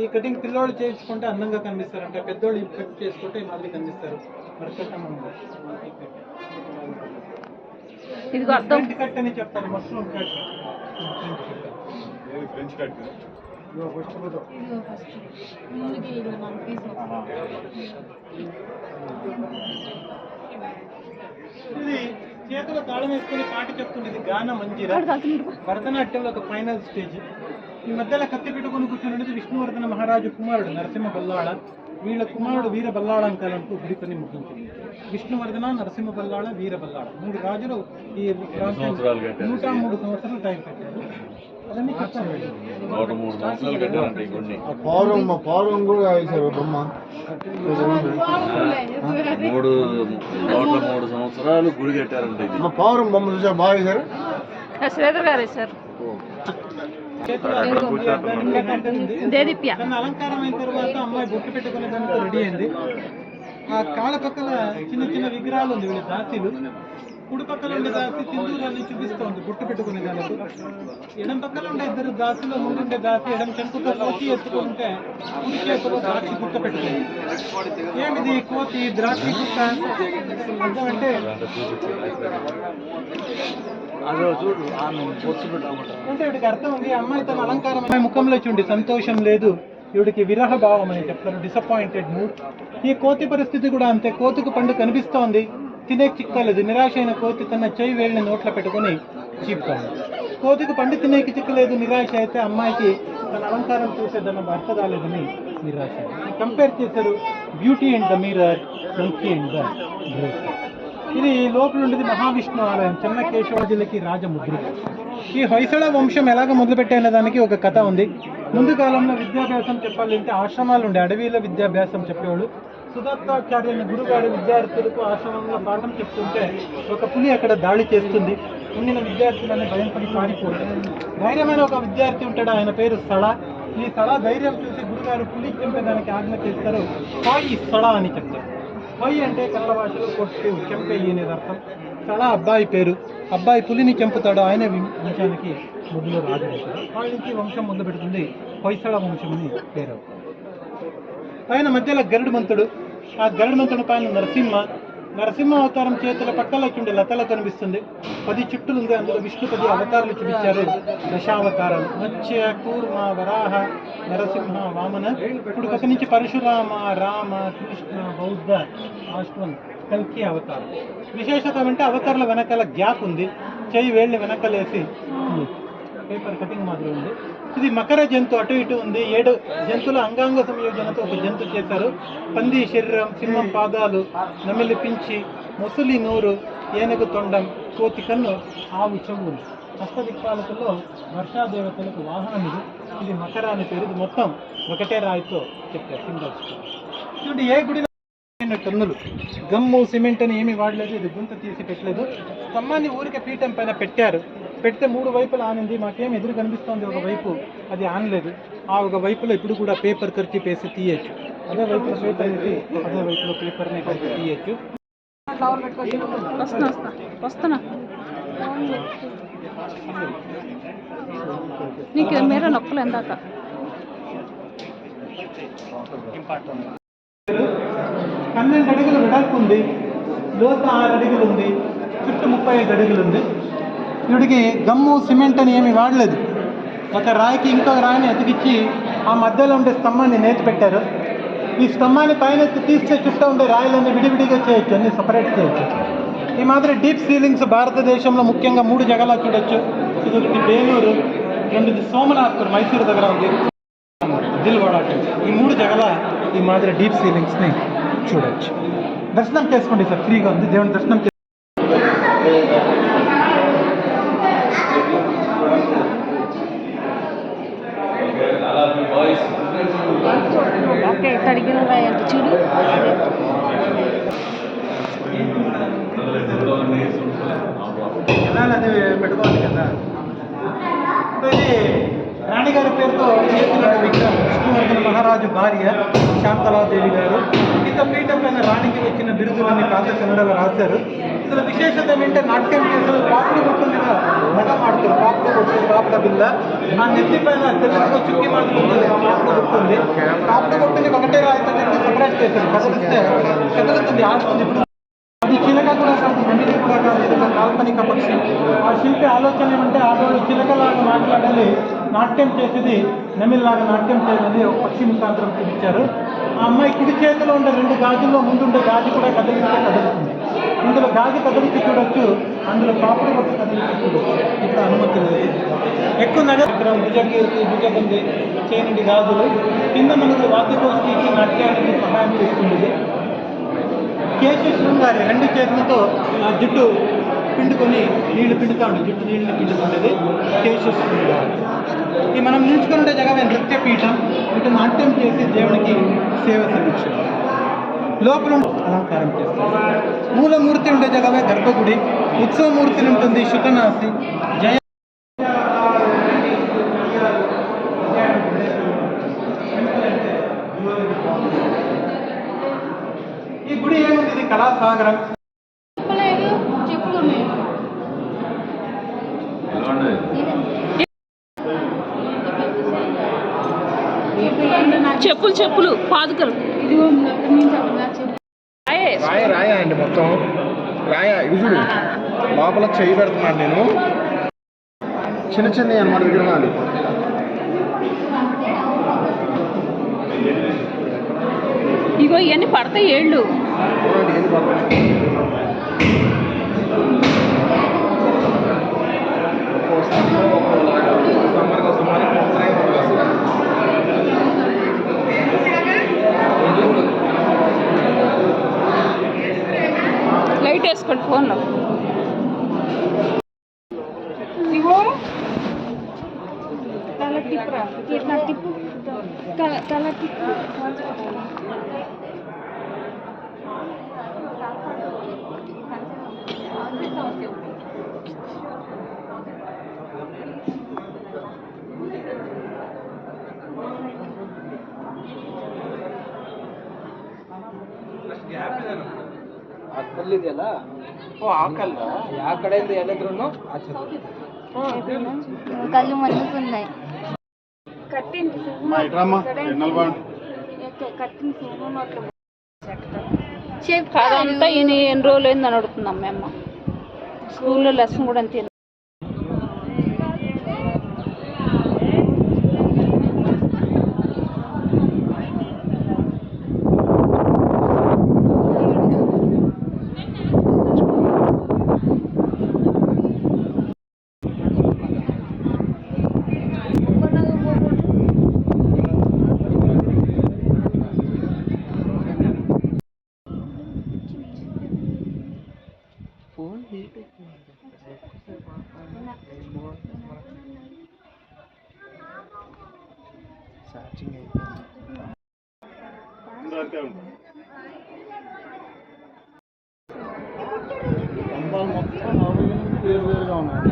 Speaker 2: ఈ కటింగ్ పిల్లోళ్ళు చేయించుకుంటే అందంగా కనిపిస్తారంట, పెద్దోళ్ళు కట్ చేసుకుంటే ఈ మాదిరి కనిపిస్తారు. ఫ్రంట్ కట్ అని చెప్తారు, మష్రూమ్ కట్.
Speaker 3: ఫ్రెంచ్ కట్
Speaker 2: ఇది చేతుల తాళం వేసుకుని పాట చెప్తుంది. ఇది గాన మంజీర, భరతనాట్యంలో ఒక ఫైనల్ స్టేజ్. ఈ మధ్యలో కత్తి పెట్టుకుని కూర్చున్నది విష్ణువర్ధన మహారాజు కుమారుడు నరసింహ బల్లాళ. వీళ్ళ కుమారుడు వీర బల్లాళంకాలంటూ గుడి పని ముగించింది. విష్ణువర్ధన, నరసింహ బల్లాళ, వీర బల్లాళ 3 రాజులు ఈ 103 సంవత్సరాలు టైం పెట్టారు. అదన్నీ చెప్తాను.
Speaker 4: 103 సంవత్సరాలు కట్టారండి కొన్ని.
Speaker 5: పౌరం కూడా వేశారు బొమ్మ.
Speaker 4: 103 సంవత్సరాలు గుడి కట్టారండి.
Speaker 5: పౌరం బొమ్మ చూసారు బాగా వేశారు.
Speaker 1: శ్రీధర్ గారే సార్. దేదీప్య
Speaker 2: తన అలంకారం అయిన తర్వాత అమ్మాయి బొట్టు పెట్టుకునే దానికి రెడీ అయింది. ఆ కాళ్ళ పక్కల చిన్న చిన్న విగ్రహాలు ఉంది. వీళ్ళ దాసీలు కుడి పక్కన ఉండే దాసి సింధూరాన్ని చూపిస్తోంది బొట్టు పెట్టుకునే దానికి. ఎడం పక్కన ఉండే 2 దాసులు, ముందుండే దాసి ఎడం చెంపుతో కోతి ఎత్తుకుంటే కుడి చేతిలో ద్రాక్షి గుట్ట పెట్టుకుంది. ఏమిది కోతి ద్రాక్షి గుట్ట అంటే అంటే వీడికి అర్థం ఉంది. అమ్మాయి తన అలంకారం అమ్మాయి ముఖంలో చూడండి సంతోషం లేదు, వీడికి విరహ భావం అని చెప్తారు, డిసప్పాయింటెడ్ మూడ్. ఈ కోతి పరిస్థితి కూడా అంతే. కోతికి పండు కనిపిస్తోంది, తినే చిక్కలేదు. నిరాశ అయిన కోతి తన చెయ్యి వేళ్ళని నోట్లో పెట్టుకుని చీపుతోంది. కోతికి పండు తినేకి చిక్కలేదు, నిరాశ అయితే అమ్మాయికి తన అలంకారం చూసే దాని భర్త రాలేదని నిరాశ. కంపేర్ చేశారు beauty and the mirror, monkey and the dress. ఇది లోపల ఉండేది మహావిష్ణు ఆలయం, చెన్నకేశవాజులకి రాజముద్ర. ఈ హొయసళ వంశం ఎలాగ మొదలుపెట్టిన దానికి ఒక కథ ఉంది. ముందు కాలంలో విద్యాభ్యాసం చెప్పాలంటే ఆశ్రమాలు ఉండే, అడవిలో విద్యాభ్యాసం చెప్పేవాళ్ళు. సుదత్తాచార్యుని గురుగారి విద్యార్థులకు ఆశ్రమంలో పాఠం చెప్తుంటే ఒక పులి అక్కడ దాడి చేస్తుంది. ఉండిన విద్యార్థులని భయం పడి పారిపోతారు. ధైర్యమైన ఒక విద్యార్థి ఉంటాడు, ఆయన పేరు సళ. ఈ సళ ధైర్యం చూసి గురుగారు పులి చంపేదానికి ఆజ్ఞ చేస్తారు. ఈ సళ అని చెప్తారు. పొయ్యి అంటే కన్నడ భాషలో కొట్టు, చెంపేయి అనేది అర్థం. సళ అబ్బాయి పేరు. అబ్బాయి పులిని చంపుతాడు, ఆయన వంశానికి మొదలు రాజు అవుతాడు. వాళ్ళ నుంచి వంశం మొదలు పెడుతుంది, హొయసళ వంశం అని పేరు. పైన మధ్యలో గరుడుమంతుడు, ఆ గరుడుమంతుడు పైన నరసింహ అవతారం చేతుల పక్కల చుండే లతల కనిపిస్తుంది. 10 చుట్టులు ఉంది, అందులో విష్ణు 10 అవతారాలు చూపించారు, దశావతారాలు. మత్స్య, కూర్మ, వరాహ, నరసింహ, వామన. ఇప్పుడు పక్క నుంచి పరశురామ, రామ, కృష్ణ, బౌద్ధ, అశ్వన్, కల్కి అవతారం. విశేషత అంటే అవతారాల వెనకాల గ్యాప్ ఉంది, చెయ్యి వేళ్ళని వెనకలేసి పేపర్ కటింగ్ మాదిరి ఉంది. ఇది మకర జంతు, అటు ఇటు ఉంది. 7 జంతువుల అంగాంగ సంయోజనతో ఒక జంతు చేశారు. పంది శరీరం, సింహం పాదాలు, నమిలి పించి, మొసలి నోరు, ఏనుగు తొండం, కోతి కన్ను, ఆవు చెవులు. హస్తదిక్పాలకుల్లో వర్షాదేవతలకు వాహనం ఇది. ఇది మకర అని పేరు. ఇది మొత్తం ఒకటే రాయితో చెప్పారు, సింగల్స్. చూడండి, ఏ గుడి టన్నులు గమ్ము సిమెంట్ అని ఏమి వాడలేదు. ఇది గుంత తీసి పెట్టలేదు. స్తంభాన్ని ఊరికే పీఠం పైన పెట్టారు. పెడితే 3 వైపులు ఆనింది. మాకేం ఎదురు కనిపిస్తుంది ఒక వైపు, అది ఆనలేదు. ఆ ఒక వైపులో ఇప్పుడు కూడా పేపర్ ఖర్చు వేసి తీయచ్చు. అదే వైపులో పేపర్ వేసి అదే వైపులో పేపర్ని ఖర్చు తీయచ్చు.
Speaker 1: వస్తున్నా నీకు మేర నొక్కలు ఎందాక
Speaker 2: 12 అడుగులు వెడల్పు ఉంది, లోతు 6 అడుగులు ఉంది, చుట్టూ 35 అడుగులు ఉంది. వీడికి గమ్ము సిమెంట్ అని ఏమి వాడలేదు. ఒక రాయికి ఇంకొక రాయిని అతికిచ్చి ఆ మధ్యలో ఉండే స్తంభాన్ని నేతి పెట్టారు. ఈ స్తంభాన్ని పైన తీస్తే చుట్టూ ఉండే రాయిలన్నీ విడివిడిగా చేయొచ్చు, అన్ని సపరేట్ చేయొచ్చు. ఈ మాదిరి డీప్ సీలింగ్స్ భారతదేశంలో ముఖ్యంగా 3 జగలా చూడొచ్చు. ఇది ఒకటి బేలూరు, రెండుది సోమనాథ్పూర్ మైసూరు దగ్గర ఉంది, దిల్వాడ. ఈ 3 జగల ఈ మాదిరి డీప్ సీలింగ్స్ని చూడొచ్చు. దర్శనం చేసుకోండి సార్, ఫ్రీగా ఉంది. దేవుని దర్శనం
Speaker 1: ఓకే, తడిగిన రాయి అంటే చూడు.
Speaker 2: ఎలా అది పెట్టుకోవాలి కదా. ఇది రాణిగారి పేరుతో చేతున్న విగ్రహం విష్ణువర్ధన మహారాజు భార్య శాంతలాదేవి గారు. ఇంత పీఠం పైన రాణికి వచ్చిన బిరుదులన్నీ పాత కన్నడలో రాశారు. అసలు విశేషత ఏంటంటే నాట్యం చేసే పాపుడు కొట్టుంది కదా, మఠం ఆడుతారు. పాపుడు కొట్టుంది, పాపుల బిల్ల. ఆ నెత్తి పైన తెలుగులో చుక్కి మాడుతుంది, పాపుడు కొట్టుంది. పాపుడు కొట్టింది ఒకటే రాయితో చెప్పి సపరేట్ చేశారు. కదిలిస్తే కదులుతుంది, ఆడుతుంది. ఇప్పుడు అది చిలక కూడా కాదు, మండిది కూడా కాదు, ఇది ఒక కాల్పనిక పక్షి. ఆ శిల్పి ఆలోచన ఏమంటే ఆడవాళ్ళు చిలకలాగా మాట్లాడాలి, నాట్యం చేసేది నెమిలిలాగా నాట్యం చేయాలని ఒక పక్షి ముఖాంతరం చూపించారు. ఆ అమ్మాయి కుడి చేతిలో ఉండే 2 గాజుల్లో ముందుండే గాజు కూడా కదిలిస్తే కదులుతుంది. ఇందులో గాజు కదిలించి చూడొచ్చు, అందులో పాపుడు కొట్టి కదిలించి చూడొచ్చు. ఇక్కడ అనుమతి లేదు. ఎక్కువ ఇక్కడ భుజబంది చేయనండి గాజులు కింద మనకు వాద్యగోష్ఠికి నాట్యానికి సహాయం చేస్తుంది. కేశ శృంగారి 2 చేతులతో జుట్టు పిండుకొని నీళ్లు పిండుతాడు, జుట్టు నీళ్ళని పిండుతుండేది కేశ శృంగారి. ఈ మనం నిలుచుకునే జగమే నృత్య పీఠం, ఇటు నాట్యం చేసి దేవుడికి సేవ సమీక్ష లోపల అలంకారం చేస్తారు. మూలమూర్తి ఉండే జగమే గర్భగుడి, ఉత్సవమూర్తి ఉంటుంది శుకనాసి. జయ ఈ గుడి ఏముంది, ఇది కళాసాగరం.
Speaker 1: చెప్పులు పాదుకలు
Speaker 5: రాయ అండి, మొత్తం రాయ. ఇది చూడు, లోపల చేయి పెడుతున్నాను నేను. చిన్న చిన్న అన్నమాట విగ్రహాలు.
Speaker 1: ఇగో ఇవన్నీ పడతాయి ఏళ్ళు. లైట్ వేసుకోండి ఫోన్లో. ఇగో తల తిప్పురా, ఇట్లా తిప్పు, తల తిప్పు.
Speaker 5: ಇದೆಯಲ್ಲ, ಓ ಆ ಕಲ್ಲ ಯಾವ ಕಡೆಯಿಂದ ಎಲ್ಲಿದ್ರು
Speaker 6: కళ్ళు మండుతున్నాయి.
Speaker 1: అదంతా ఎన్ని రోజులు అయిందని అడుగుతున్నాం మేము. స్కూల్లో లెసన్ కూడా అంతే.
Speaker 2: వేరువేరుగా ఉన్నాయి.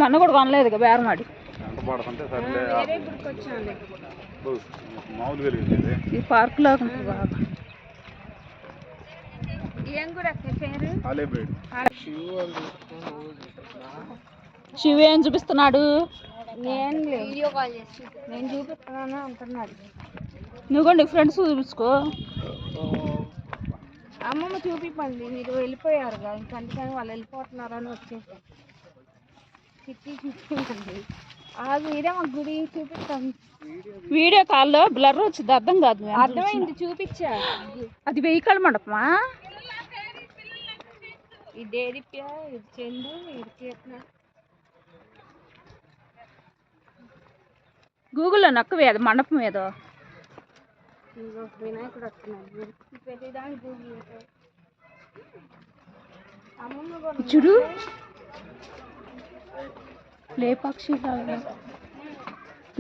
Speaker 2: మొన్న కూడా కొనలేదు ఇక బేరమాడి ఈ పార్క్ లాగా ఉంటుంది బాగా. శివ ఏం చూపిస్తున్నాడు?
Speaker 6: నేను చూపిస్తున్నాను అంటున్నాడు.
Speaker 1: నువ్వు కూడా నీ ఫ్రెండ్స్ చూపించుకో.
Speaker 6: అమ్మమ్మ చూపిప్పండి, మీరు వెళ్ళిపోయారుగా, ఇంక అందుకని వాళ్ళు వెళ్ళిపోతున్నారని వచ్చేసారు. చూపించండి. ఇదే మా గుడి చూపిస్తాను.
Speaker 1: వీడియో కాల్లో బ్లర్ వచ్చింది, అర్థం కాదు.
Speaker 6: అర్థమైంది, చూపించా.
Speaker 1: అది వెహికల్ మండపమా?
Speaker 6: ఇది దేదీప్య, ఇది చందు, ఇది కీర్తన.
Speaker 1: గూగుల్లో నొక్కవే, అది మండపం ఏదో.
Speaker 6: ఇదిగో వినాయకుడు వస్తున్నాడు ప్రతిదానికి గూగుల్ అమ్మమ్మ కూడా
Speaker 1: చూడు లేపాక్షి లాగా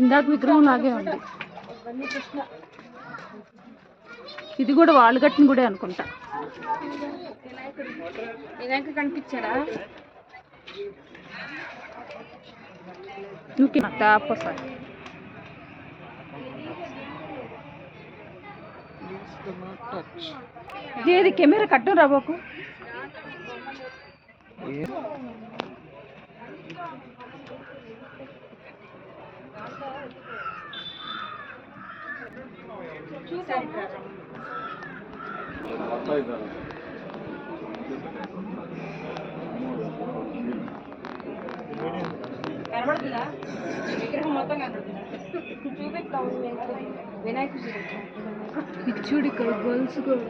Speaker 1: ఇందాక విగ్రహం లాగే ఉంది.
Speaker 6: ఇవన్నీ కృష్ణ
Speaker 1: ఇది కూడా వాళ్ళు కట్టిన గుడే అనుకుంటా.
Speaker 6: వినాయకుడు కనిపించాడా?
Speaker 1: నువ్వు తాపసా ఇదేది కెమెరా కట్టు రాబోకు.
Speaker 6: కనబడుతుందా? విగ్రహం మొత్తం కనబడుతుందా? చూపిస్తాం వినాయకుడు
Speaker 1: చూడు ఇక్కడ గర్ల్స్ కూడా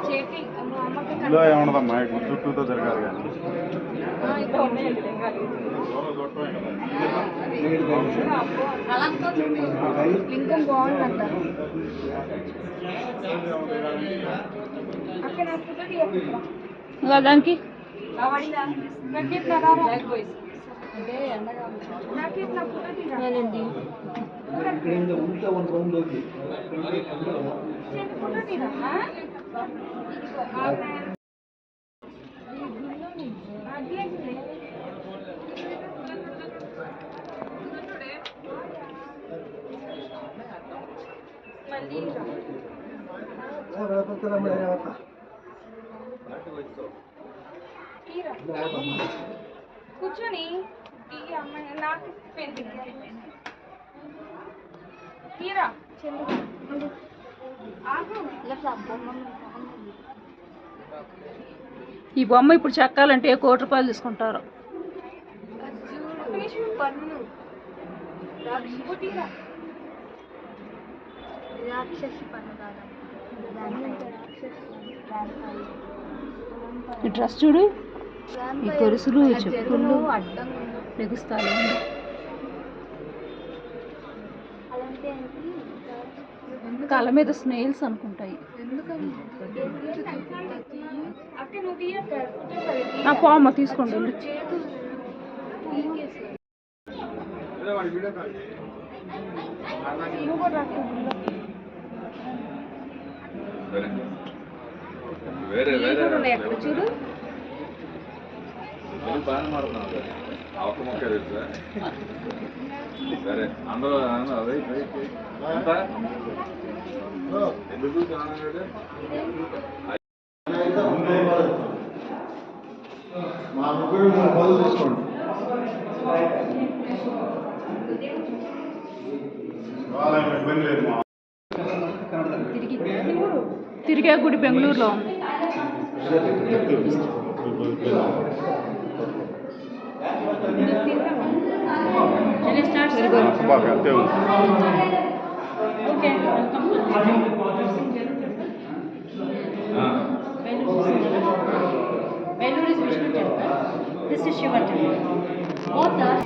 Speaker 6: చేతి అమ్మకి
Speaker 3: ఇందులో ఏమన్నదమ్మా గుడి చుట్టూతో తిరగాలి కానీ
Speaker 6: లింగం బాగుందంట. అక్కడ నా ఫోటో తీయకుండా
Speaker 1: దానికి
Speaker 6: కూర్చొని ఈ అమ్మాయి నాకు పెయింటింగ్ తీరా చెల్లి ఆగు.
Speaker 1: ఈ బొమ్మ ఇప్పుడు చెక్కాలంటే ₹1 కోటి తీసుకుంటారు.
Speaker 6: పన్ను రాక్షసి పన్ను కాదు.
Speaker 1: ఈ డ్రెస్ చూడు, ఈ గొలుసులు ఈ చెప్పులు లెగుస్తాయి. తల మీద స్నేల్స్ అనుకుంటాయి. ఆ పామ తీసుకోండి.
Speaker 4: వేరే వేరే
Speaker 6: చూడు
Speaker 4: బాగానే మాడుతున్నావు. అవక మొక్క తెలుసా? సరే అందరూ ఎంత ఎందుకు
Speaker 5: మా ముగ్గురు బదులు తీసుకోండి.
Speaker 3: ఇబ్బంది లేదు మా
Speaker 1: తిరిగే గుడి బెంగళూరులో ఉంది.
Speaker 3: బాగా అంతే ఉంది.
Speaker 7: Vellore is Vishnu temple. This is Shiva temple. Both are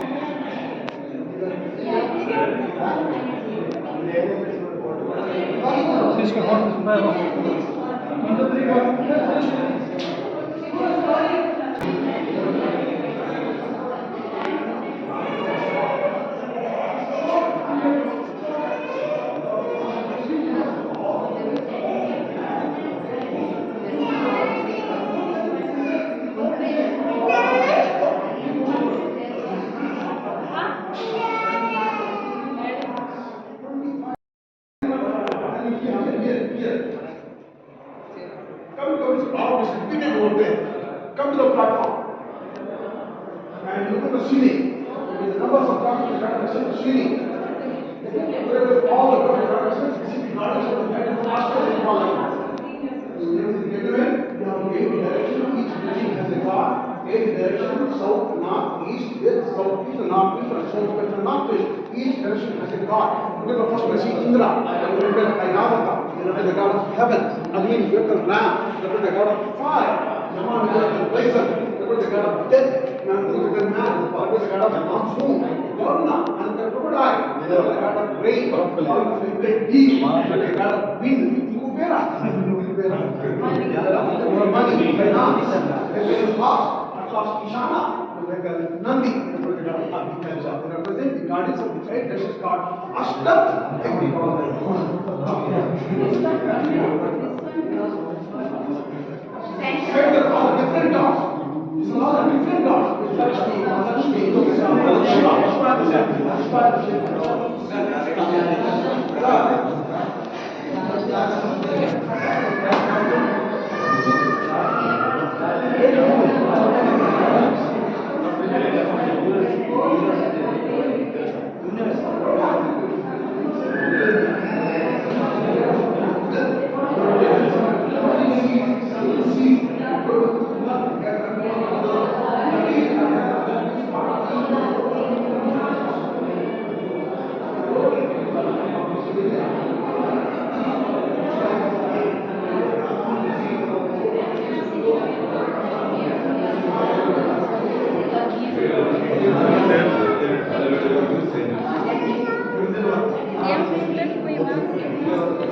Speaker 5: Come to the platform and look at the ceiling. The numbers of doctors are the ceiling. There is all the doctors are specific knowledge of the medical master and all. Gentlemen, you have 8 directions. Each direction has a god. 8 directions: south, north, east, west, southeast, northeast, and southwest, and northwest. Each direction has a god. Look at the first one. See Indra. Look at Airavata. Look at the god of heaven. Again, look at the lamb. Look at the god of fire. Someone look at the poison. Look at the god of death. Look at the man. Look at the god of monsoon. Varuna. And look crocodile, they got a rain, they got a deep, they got a wind. Kubera, money, finance, they cost Ishana, Nandi, they represent the guardians of the trade. This is called Ashtam. All different gods. These are all different gods. Lakshmi,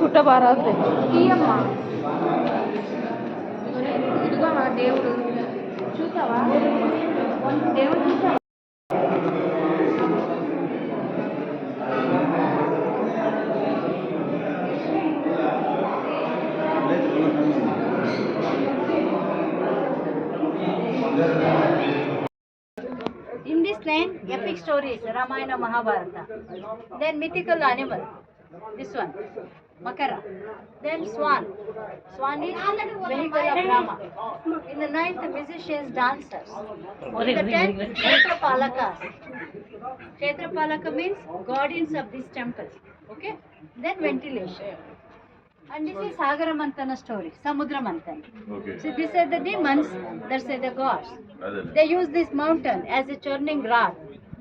Speaker 1: పుట్టబారాదు
Speaker 6: తీయమ్మా ఇదిగో మా దేవుడు చూసావా దేవుడు చూసావా
Speaker 7: In this line, epic stories, Ramayana, Mahabharata. Then mythical animal, this one, Makara. Then swan. Swan is vehicle of Rama. In the ninth, musicians, dancers. In the 10th, Kshetrapalakas. Kshetrapalaka means guardians of this temple. Okay? Then ventilation. And this is Sagara Mantana story, Samudra Mantana.
Speaker 4: Okay.
Speaker 7: So these are the demons, that's the gods. They use this mountain as a churning rod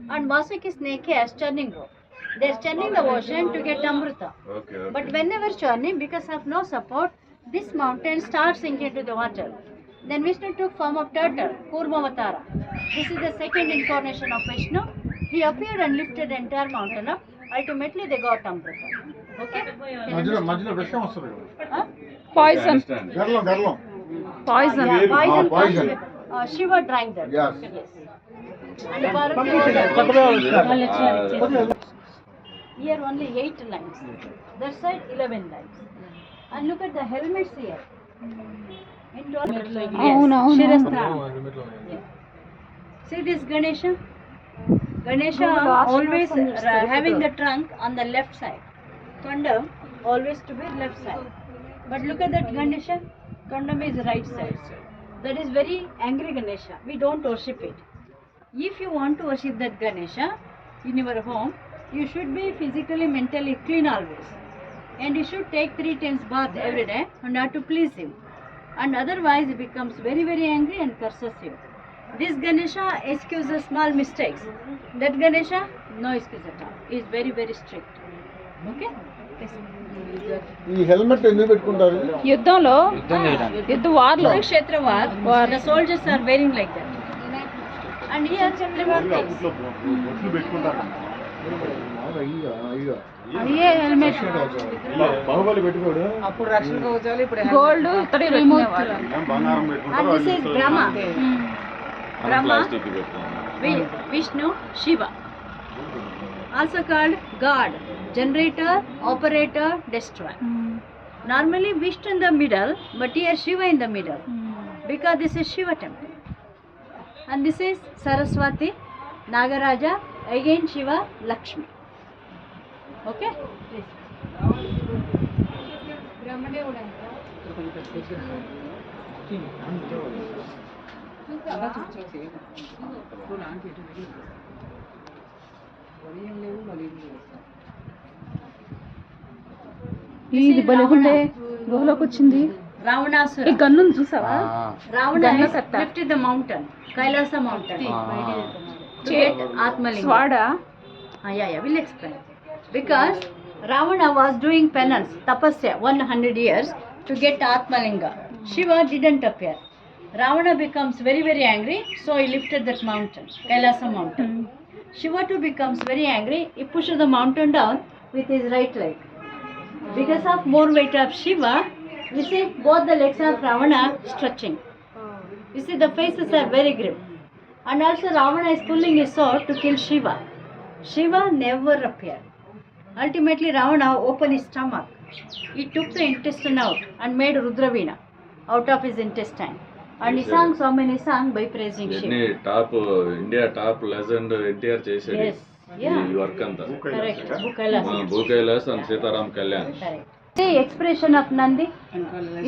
Speaker 7: and Vasaki snake as churning rod. They're churning the ocean to get Amrita.
Speaker 4: Okay.
Speaker 7: But whenever churning, because of no support, this mountain starts sinking into the water. Then Vishnu took form of turtle, Kurmavatara. This is the second incarnation of Vishnu. He appeared and lifted the entire mountain up. Ultimately, they got Amrita. Okay?
Speaker 3: మధ్యలో విషయం వస్తుంది
Speaker 7: Huh?
Speaker 1: Poison
Speaker 3: గర్లం
Speaker 1: poison
Speaker 7: Yeah, poison
Speaker 3: poison.
Speaker 7: comes with, Shiva drank that.
Speaker 3: Yes.
Speaker 7: And Parvati here only 8 lines. That side 11 lines. And look at the helmets here. In total,
Speaker 1: అవునవును.
Speaker 7: Shirasthana. Yeah. See this Ganesha? Ganesha always having the trunk on the left side. Kandam always to be left side. But look at that Ganesha. Kandam is right side. That is very angry Ganesha. We don't worship it. If you want to worship that Ganesha in your home, you should be physically, mentally clean always. And you should take 3 times bath every day and have to please him. And otherwise he becomes very, very angry and curses you. This Ganesha excuses small mistakes. That Ganesha, no excuse at all. He is very, very strict. Okay? Yes.
Speaker 3: ఈ helmet ఎందుకు పెట్టుకుంటారు
Speaker 1: యుద్ధంలో యుద్ధ వార్లో
Speaker 7: Kurukshetra war, the soldiers are wearing like that. And here Chandravar takes.
Speaker 3: బొట్లు పెట్టుకుంటారు
Speaker 1: అయ్యే helmet
Speaker 3: Baahubali పెట్టుకోడు
Speaker 1: gold ఇతడి remove
Speaker 3: ఏం బంగారం
Speaker 7: And
Speaker 3: పెట్టుకుంటారు
Speaker 7: this is Brahma. Brahma,
Speaker 4: plastic పెడతాం.
Speaker 7: Vishnu, Shiva. Also called God, generator, operator, destroyer. Normally Vishnu in the middle, but here Shiva in the middle. Because this is Shiva temple. And this is Saraswati, Nagaraja, again Shiva, Lakshmi. Okay? Please.
Speaker 6: బ్రహ్మదేవుడు అంట
Speaker 1: ఇది బలుగుండే గుహలోకి వచ్చింది
Speaker 7: Ravanasura.
Speaker 1: ఈ గన్నును చూసావా
Speaker 7: Ravana
Speaker 1: Ganna
Speaker 7: has
Speaker 1: katta.
Speaker 7: lifted the mountain, Kailasa mountain, to get Atmalinga.
Speaker 1: స్వాడా
Speaker 7: Yeah, we'll explain. Because Ravana was doing penance, tapasya, 100 years to get Atmalinga. Shiva didn't appear. Ravana becomes very, very angry, so he lifted that mountain, Kailasa mountain. Shiva too becomes very angry. He pushes the mountain down with his right leg. Because of more weight of Shiva, you see both the legs of Ravana stretching. You see the faces are very grim. And also Ravana is pulling his sword to kill Shiva. Shiva never appeared. Ultimately Ravana opened his stomach. He took the intestine out and made Rudraveena out of his intestine. And he sang so many songs by praising
Speaker 4: ఇవన్నీ
Speaker 7: Shiva.
Speaker 4: Top India top legend NTR చేసేది
Speaker 7: Yes. Yeah.
Speaker 4: ఈ work అంతా
Speaker 7: Correct. Bukailas.
Speaker 4: Bhookailas and Sitaram Kalyan.
Speaker 7: Correct. See expression of Nandi.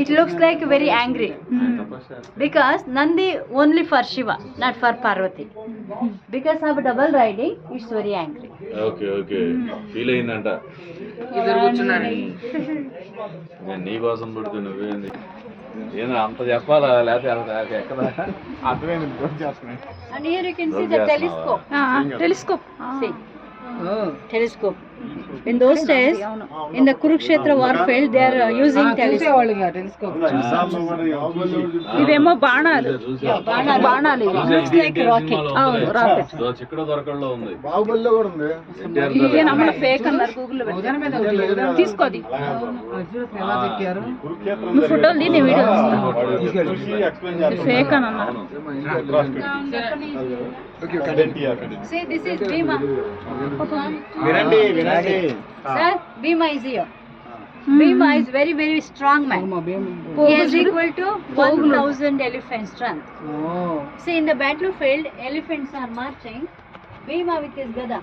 Speaker 7: It looks like very angry. Because Nandi only for Shiva, not for Parvati. Because of double riding, it's very angry.
Speaker 4: Okay okay feel అయిందంట. నేను నీ కోసం పుడితే నువ్వేంది ఏదో అంత చెప్పాలా లేకపోతే ఎక్కడ
Speaker 3: అర్థమైంది జోక్ చేస్తున్నాయి.
Speaker 7: And here you can see the telescope.
Speaker 1: Telescope.
Speaker 7: See. Telescope. In those days, in the Kurukshetra warfield, they are using telescope.
Speaker 3: చూసాము మరి బాహుబలి ఎవరు చూసారు?
Speaker 1: ఇవేమో బాణాలు. బాణాలు ఇవి.
Speaker 7: Looks like rocket.
Speaker 1: అవును, రాకెట్.
Speaker 4: చిక్కడ దొరకల్లో ఉంది.
Speaker 3: బాహుబలిలో కూడా ఉంది.
Speaker 4: ఎన్టీఆర్
Speaker 1: ఇదే నమ్మడం ఫేక్ అన్నారు గూగుల్లో పెట్టి. తీసుకోది.
Speaker 3: కురుక్షేత్రం
Speaker 1: నువ్వు ఫోటోలు తీ, నేను వీడియో
Speaker 3: ఎక్స్ప్లెయిన్
Speaker 1: ఫేక్ అని అన్నారు.
Speaker 7: See, this is Bhima.
Speaker 3: వినండి వినండి.
Speaker 7: Sir, Bhima is here. Bhima is very, very strong man. He is equal to 1,000 elephant strength. See, in the battlefield, elephants are marching. Bhima with his gada.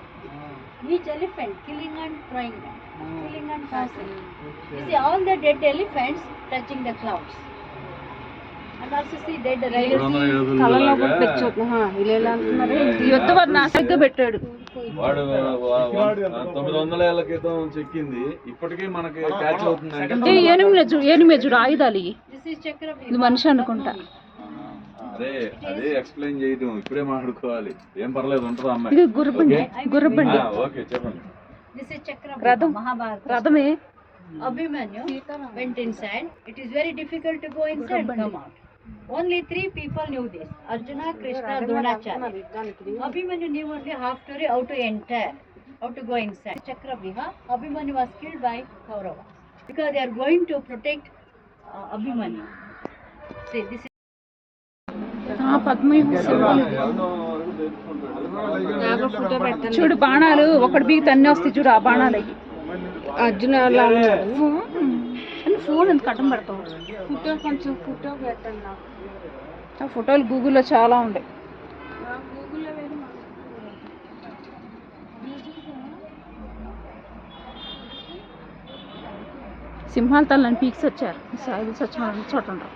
Speaker 7: Each elephant killing and throwing them. Killing and tossing. You see, all the dead elephants touching the clouds. And also see dead riders.
Speaker 1: యుద్ధ వర్ణాసరిగ్గా పెట్టాడు.
Speaker 4: వాడు 900 ఏళ్ల క్రితం చెక్కింది ఇప్పటికీ మనకి catch అవుతుంది.
Speaker 1: ఏనుమేజుడు ఆయుధాలు ఇవి.
Speaker 7: This is Chakravyuha.
Speaker 1: ఇది మనిషి అనుకుంటా.
Speaker 4: అదే అదే ఎక్స్ప్లెయిన్ చేయటం ఇప్పుడే మాట్లాడుకోవాలి. ఏం పర్లేదు ఉంటుందా అమ్మాయి.
Speaker 1: ఇది గుర్రబండి. గుర్రబండి.
Speaker 4: ఓకే చెప్పండి.
Speaker 7: This is Chakravyuha.
Speaker 1: రథం.
Speaker 7: Mahabharata.
Speaker 1: రథమే.
Speaker 7: Abhimanyu went inside. It is very difficult to go inside and come out. Only 3 people knew this: Arjuna, Krishna, Dronacharya. Abhimanyu knew only half story how to enter, how to go inside. Chakravyuha. Abhimanyu was killed by Kaurava because they are going to protect Abhimanyu. See, this is
Speaker 1: చూడు బాణాలు ఒకటి బీగి తన్ని వస్తాయి చూడు. ఆ బాణాలు అవి.
Speaker 6: Arjuna
Speaker 1: phone ఎంత కట్టం పెడతావు.
Speaker 6: ఫోటో కొంచెం ఫోటో పెట్టండి నాకు.
Speaker 1: ఆ ఫోటోలు గూగుల్లో చాలా ఉన్నాయి.
Speaker 6: గూగుల్లో వేరే
Speaker 1: సింహాల తల్లని పీక్స్ వచ్చారు. సాయి సత్యనారాయణ చోట ఉండరు.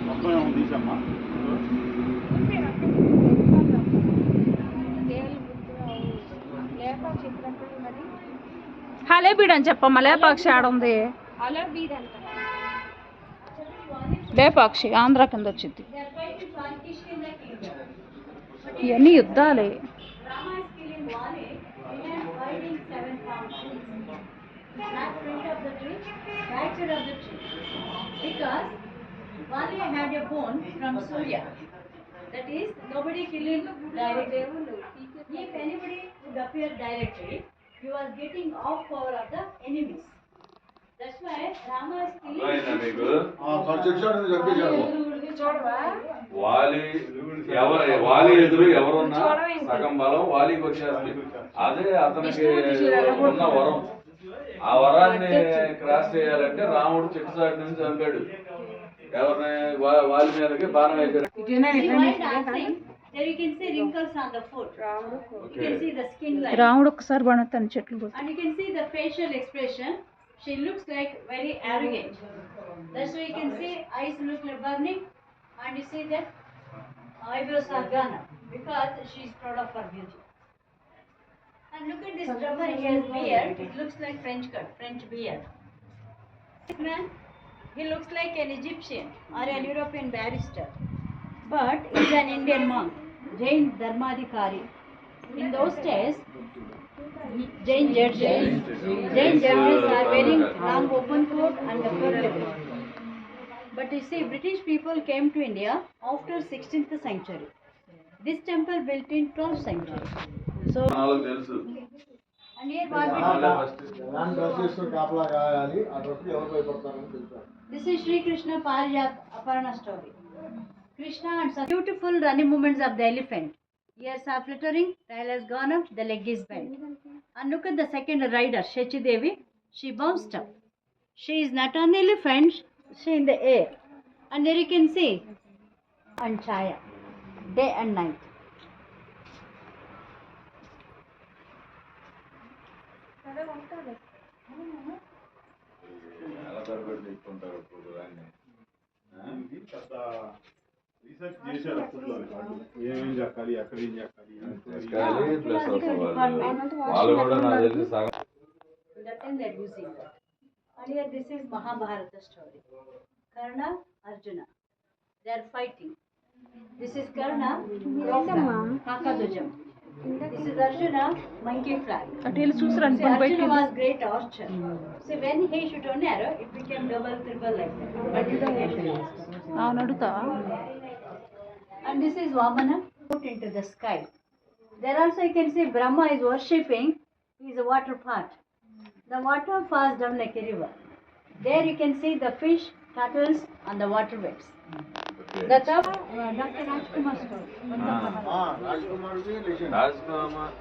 Speaker 3: మొత్తం ఏమో తీసమ్మా.
Speaker 1: హలేబీడ్ అని చెప్పమ్మా. లేపాక్షి ఆడ ఉంది. లేపాక్షి ఆంధ్ర కింద వచ్చింది. ఇవన్నీ యుద్ధాలే.
Speaker 7: Because Vali had a bone from Surya. That is, nobody killing directly. If anybody would appear directly, he was getting off power of the enemies. That's why Rama is
Speaker 4: అర్థమైందా
Speaker 7: killing.
Speaker 4: మీకు?
Speaker 3: చంపేశాడు చంపేశాడు.
Speaker 4: వాలి ఎదురు ఎవరున్నా సగం బలం వాలికి వచ్చేస్తుంది. అదే అతనికి ఉన్న వరం. ఆ వరాన్ని క్రాస్ చేయాలంటే రాముడు చెట్టుసాటి నుంచి చంపాడు. ఎవరిని వాలి మీదకి బాణం వేశాడు.
Speaker 7: See, while dancing, there you can see wrinkles on the foot. You can see the skin line.
Speaker 1: రాముడు ఒక్కసారి బాణ తన చెట్లు కొట్టాడు.
Speaker 7: And you can see the facial expression. She looks like very arrogant. That's why you can see eyes look like burning, and you see that eyebrows are gone up because she is proud of her beauty. And look at this drummer, he has beard. It looks like French cut, French beard. This man, he looks like an Egyptian or an European barrister, but he's an Indian monk, Jain Dharmadhikari. In those days, Jain judges are wearing long open coat and a fur label. But you see, British people came to India after 16th century. This temple built in 12th century. So,
Speaker 4: వాళ్ళకి తెలుసు
Speaker 7: and here what we
Speaker 4: వాళ్ళే first
Speaker 3: ఎలాంటి dress వేసుకొని కాపలా కాయాలి ఆ dress ఎవరు భయపడతారని తెలుసు.
Speaker 7: this is Sri Krishna Parijat Aparna story. Krishna and some beautiful running movements of the elephant. Ears are fluttering, tail has gone up, the leg is bent. And look at the second rider, Shechi Devi. She bounced up. She is not on the elephant, she in the air. And there you can see, and Chaya, day and night.
Speaker 4: ఎలా తరబడి తీసుకుంటారు ఇప్పుడు దాన్ని
Speaker 3: ఇది పెద్ద research చేశారు అప్పట్లో ఏమేం చెక్కాలి ఎక్కడ ఏం చెక్కాలి
Speaker 4: ఎక్కాలి ప్లస్ వాళ్ళు కూడా నాకు తెలిసి సగం
Speaker 7: That time they are using that. And here this is Mahabharata story. Karna, Arjuna. They are fighting. This is Karna, Kakadujam. This is Arjuna, monkey flag.
Speaker 1: అటు వెళ్ళి చూసిరండి
Speaker 7: See, Arjuna was great archer. See, when he shot an arrow, it became double, triple like that. Multiplication.
Speaker 1: అవును అడుగుతావా?
Speaker 7: And this is Vamana put into the sky. There also you can see Brahma is worshipping is a water pot. The water falls down like a river. There you can see the fish, turtles and the waterways. The top, Dr. Rajkumar story.
Speaker 3: రాజకుమారుడి లేచాడు.
Speaker 4: Rajkumar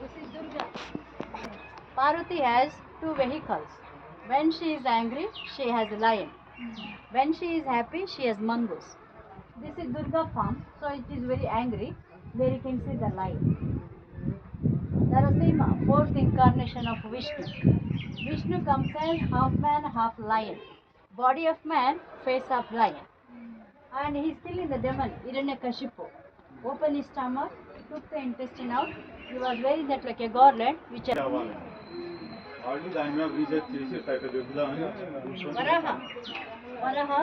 Speaker 7: This is Durga. Parvati has two vehicles. When she is angry, she has a lion. When she is happy, she has mongoose. This is Durga form, so it is very angry. There you can see the lion. Narasimha, fourth incarnation of Vishnu. Vishnu comes as half man, half lion. Body of man, face of lion. And he is killing the demon, Hiranyakashipu. Open his stomach, took the intestine out. He was wearing that like a garland, which
Speaker 3: కావాలి. వాళ్ళు దాని మీద research చేసి ఇట్లా చెబుదామని
Speaker 7: Varaha. Varaha,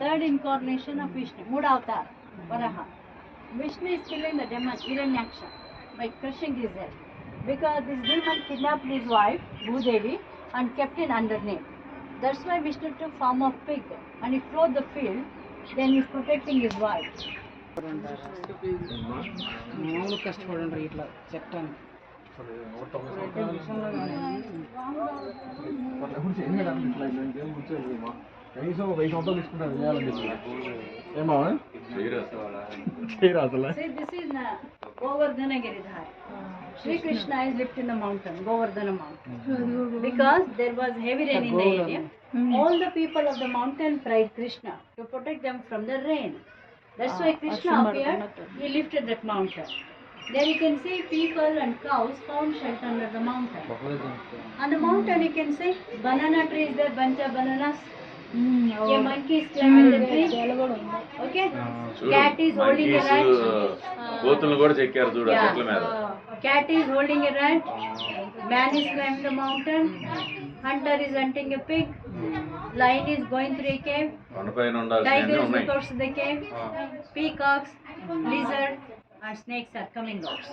Speaker 7: third incarnation of Vishnu, Mood avatar. Varaha. Vishnu is killing the demon Hiranyaksha by crushing his head. Because this demon kidnapped his wife, Bhudevi, and kept in underneath. That's why Vishnu took form of pig and he flowed the field, then he's protecting his wife.
Speaker 8: మామూలు కష్టపడండి ఇట్లా చెప్తాను
Speaker 3: కనీసం 5 సంవత్సరాలు తీసుకుంటాను చేయాలని చెప్పి ఏమా
Speaker 7: See, this is Govardhana Giridhar. Sri Krishna is lived in the mountain, Govardhana mountain. Because there was heavy rain in the area, all the people of the mountain prayed Krishna to protect them from the rain. That's why Krishna appeared, he lifted that mountain. There you can see people and cows found shelter under the mountain. On the mountain you can see banana tree is there, bunch of bananas. A monkey is climbing the tree. Okay? Cat is holding a rat.
Speaker 4: కోతులను కూడా చెక్కారు చూడు ఆ చెట్ల మీద
Speaker 7: Cat is holding a rat. Man is climbing the mountain. Hunter is hunting a pig. Lion is going through a cave.
Speaker 4: కొండపైన ఉండాల్సినవి
Speaker 7: Tigers
Speaker 4: ఉన్నాయి
Speaker 7: look out to the cave. Peacocks, lizard, and snakes are coming out.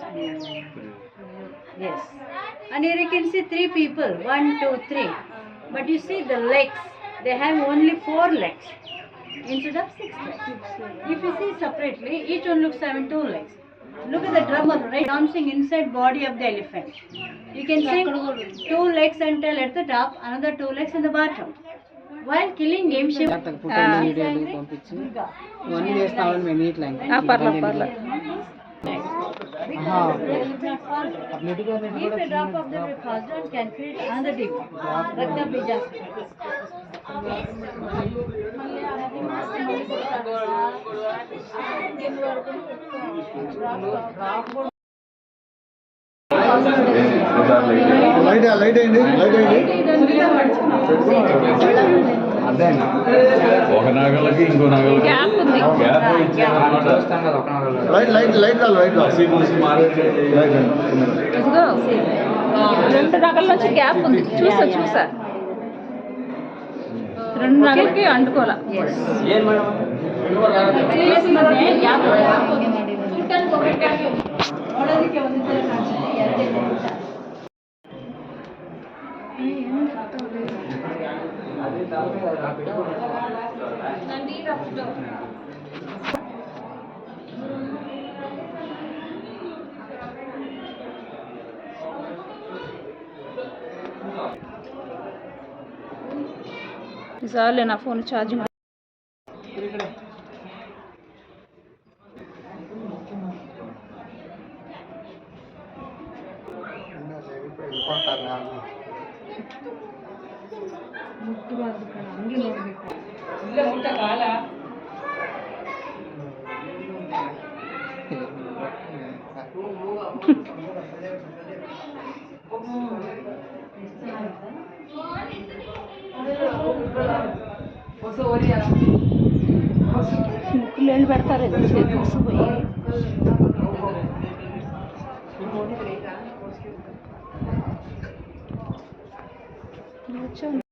Speaker 7: Yes. And here you can see 3 people. 1, 2, 3. But you see the legs. They have only 4 legs instead of 6 legs. If you see separately, each one looks having 2 legs. Look at the drummer, right? Dancing inside body of the elephant. You can see 2 legs and tail at the top, another 2 legs in the bottom. While killing him, she
Speaker 8: ఫోటోలు వీడియోలు పంపించి ఇవన్నీ చేస్తామని మేము ఇట్లా
Speaker 1: పర్లే
Speaker 7: because the blood will not fall. If a drop of blood will fall down, can create another demon. Rakta Bija.
Speaker 3: Light అయ్యండి light అయ్యండి
Speaker 4: ఒక నగలకి ఇంకో నగలకి
Speaker 1: గ్యాప్ ఉంది.
Speaker 4: గ్యాప్ ఇచ్చారన్నమాట. మసి మార్కెట్
Speaker 1: ఇదిగో 2 నగల నుంచి గ్యాప్ ఉంది. చూసా 2 నగలకి అంటుకోలే. చాలే నా ఫోన్ ఛార్జింగ్. ముక్కులు ఎండు పెడతారు తీసుకుపోయి వచ్చాను.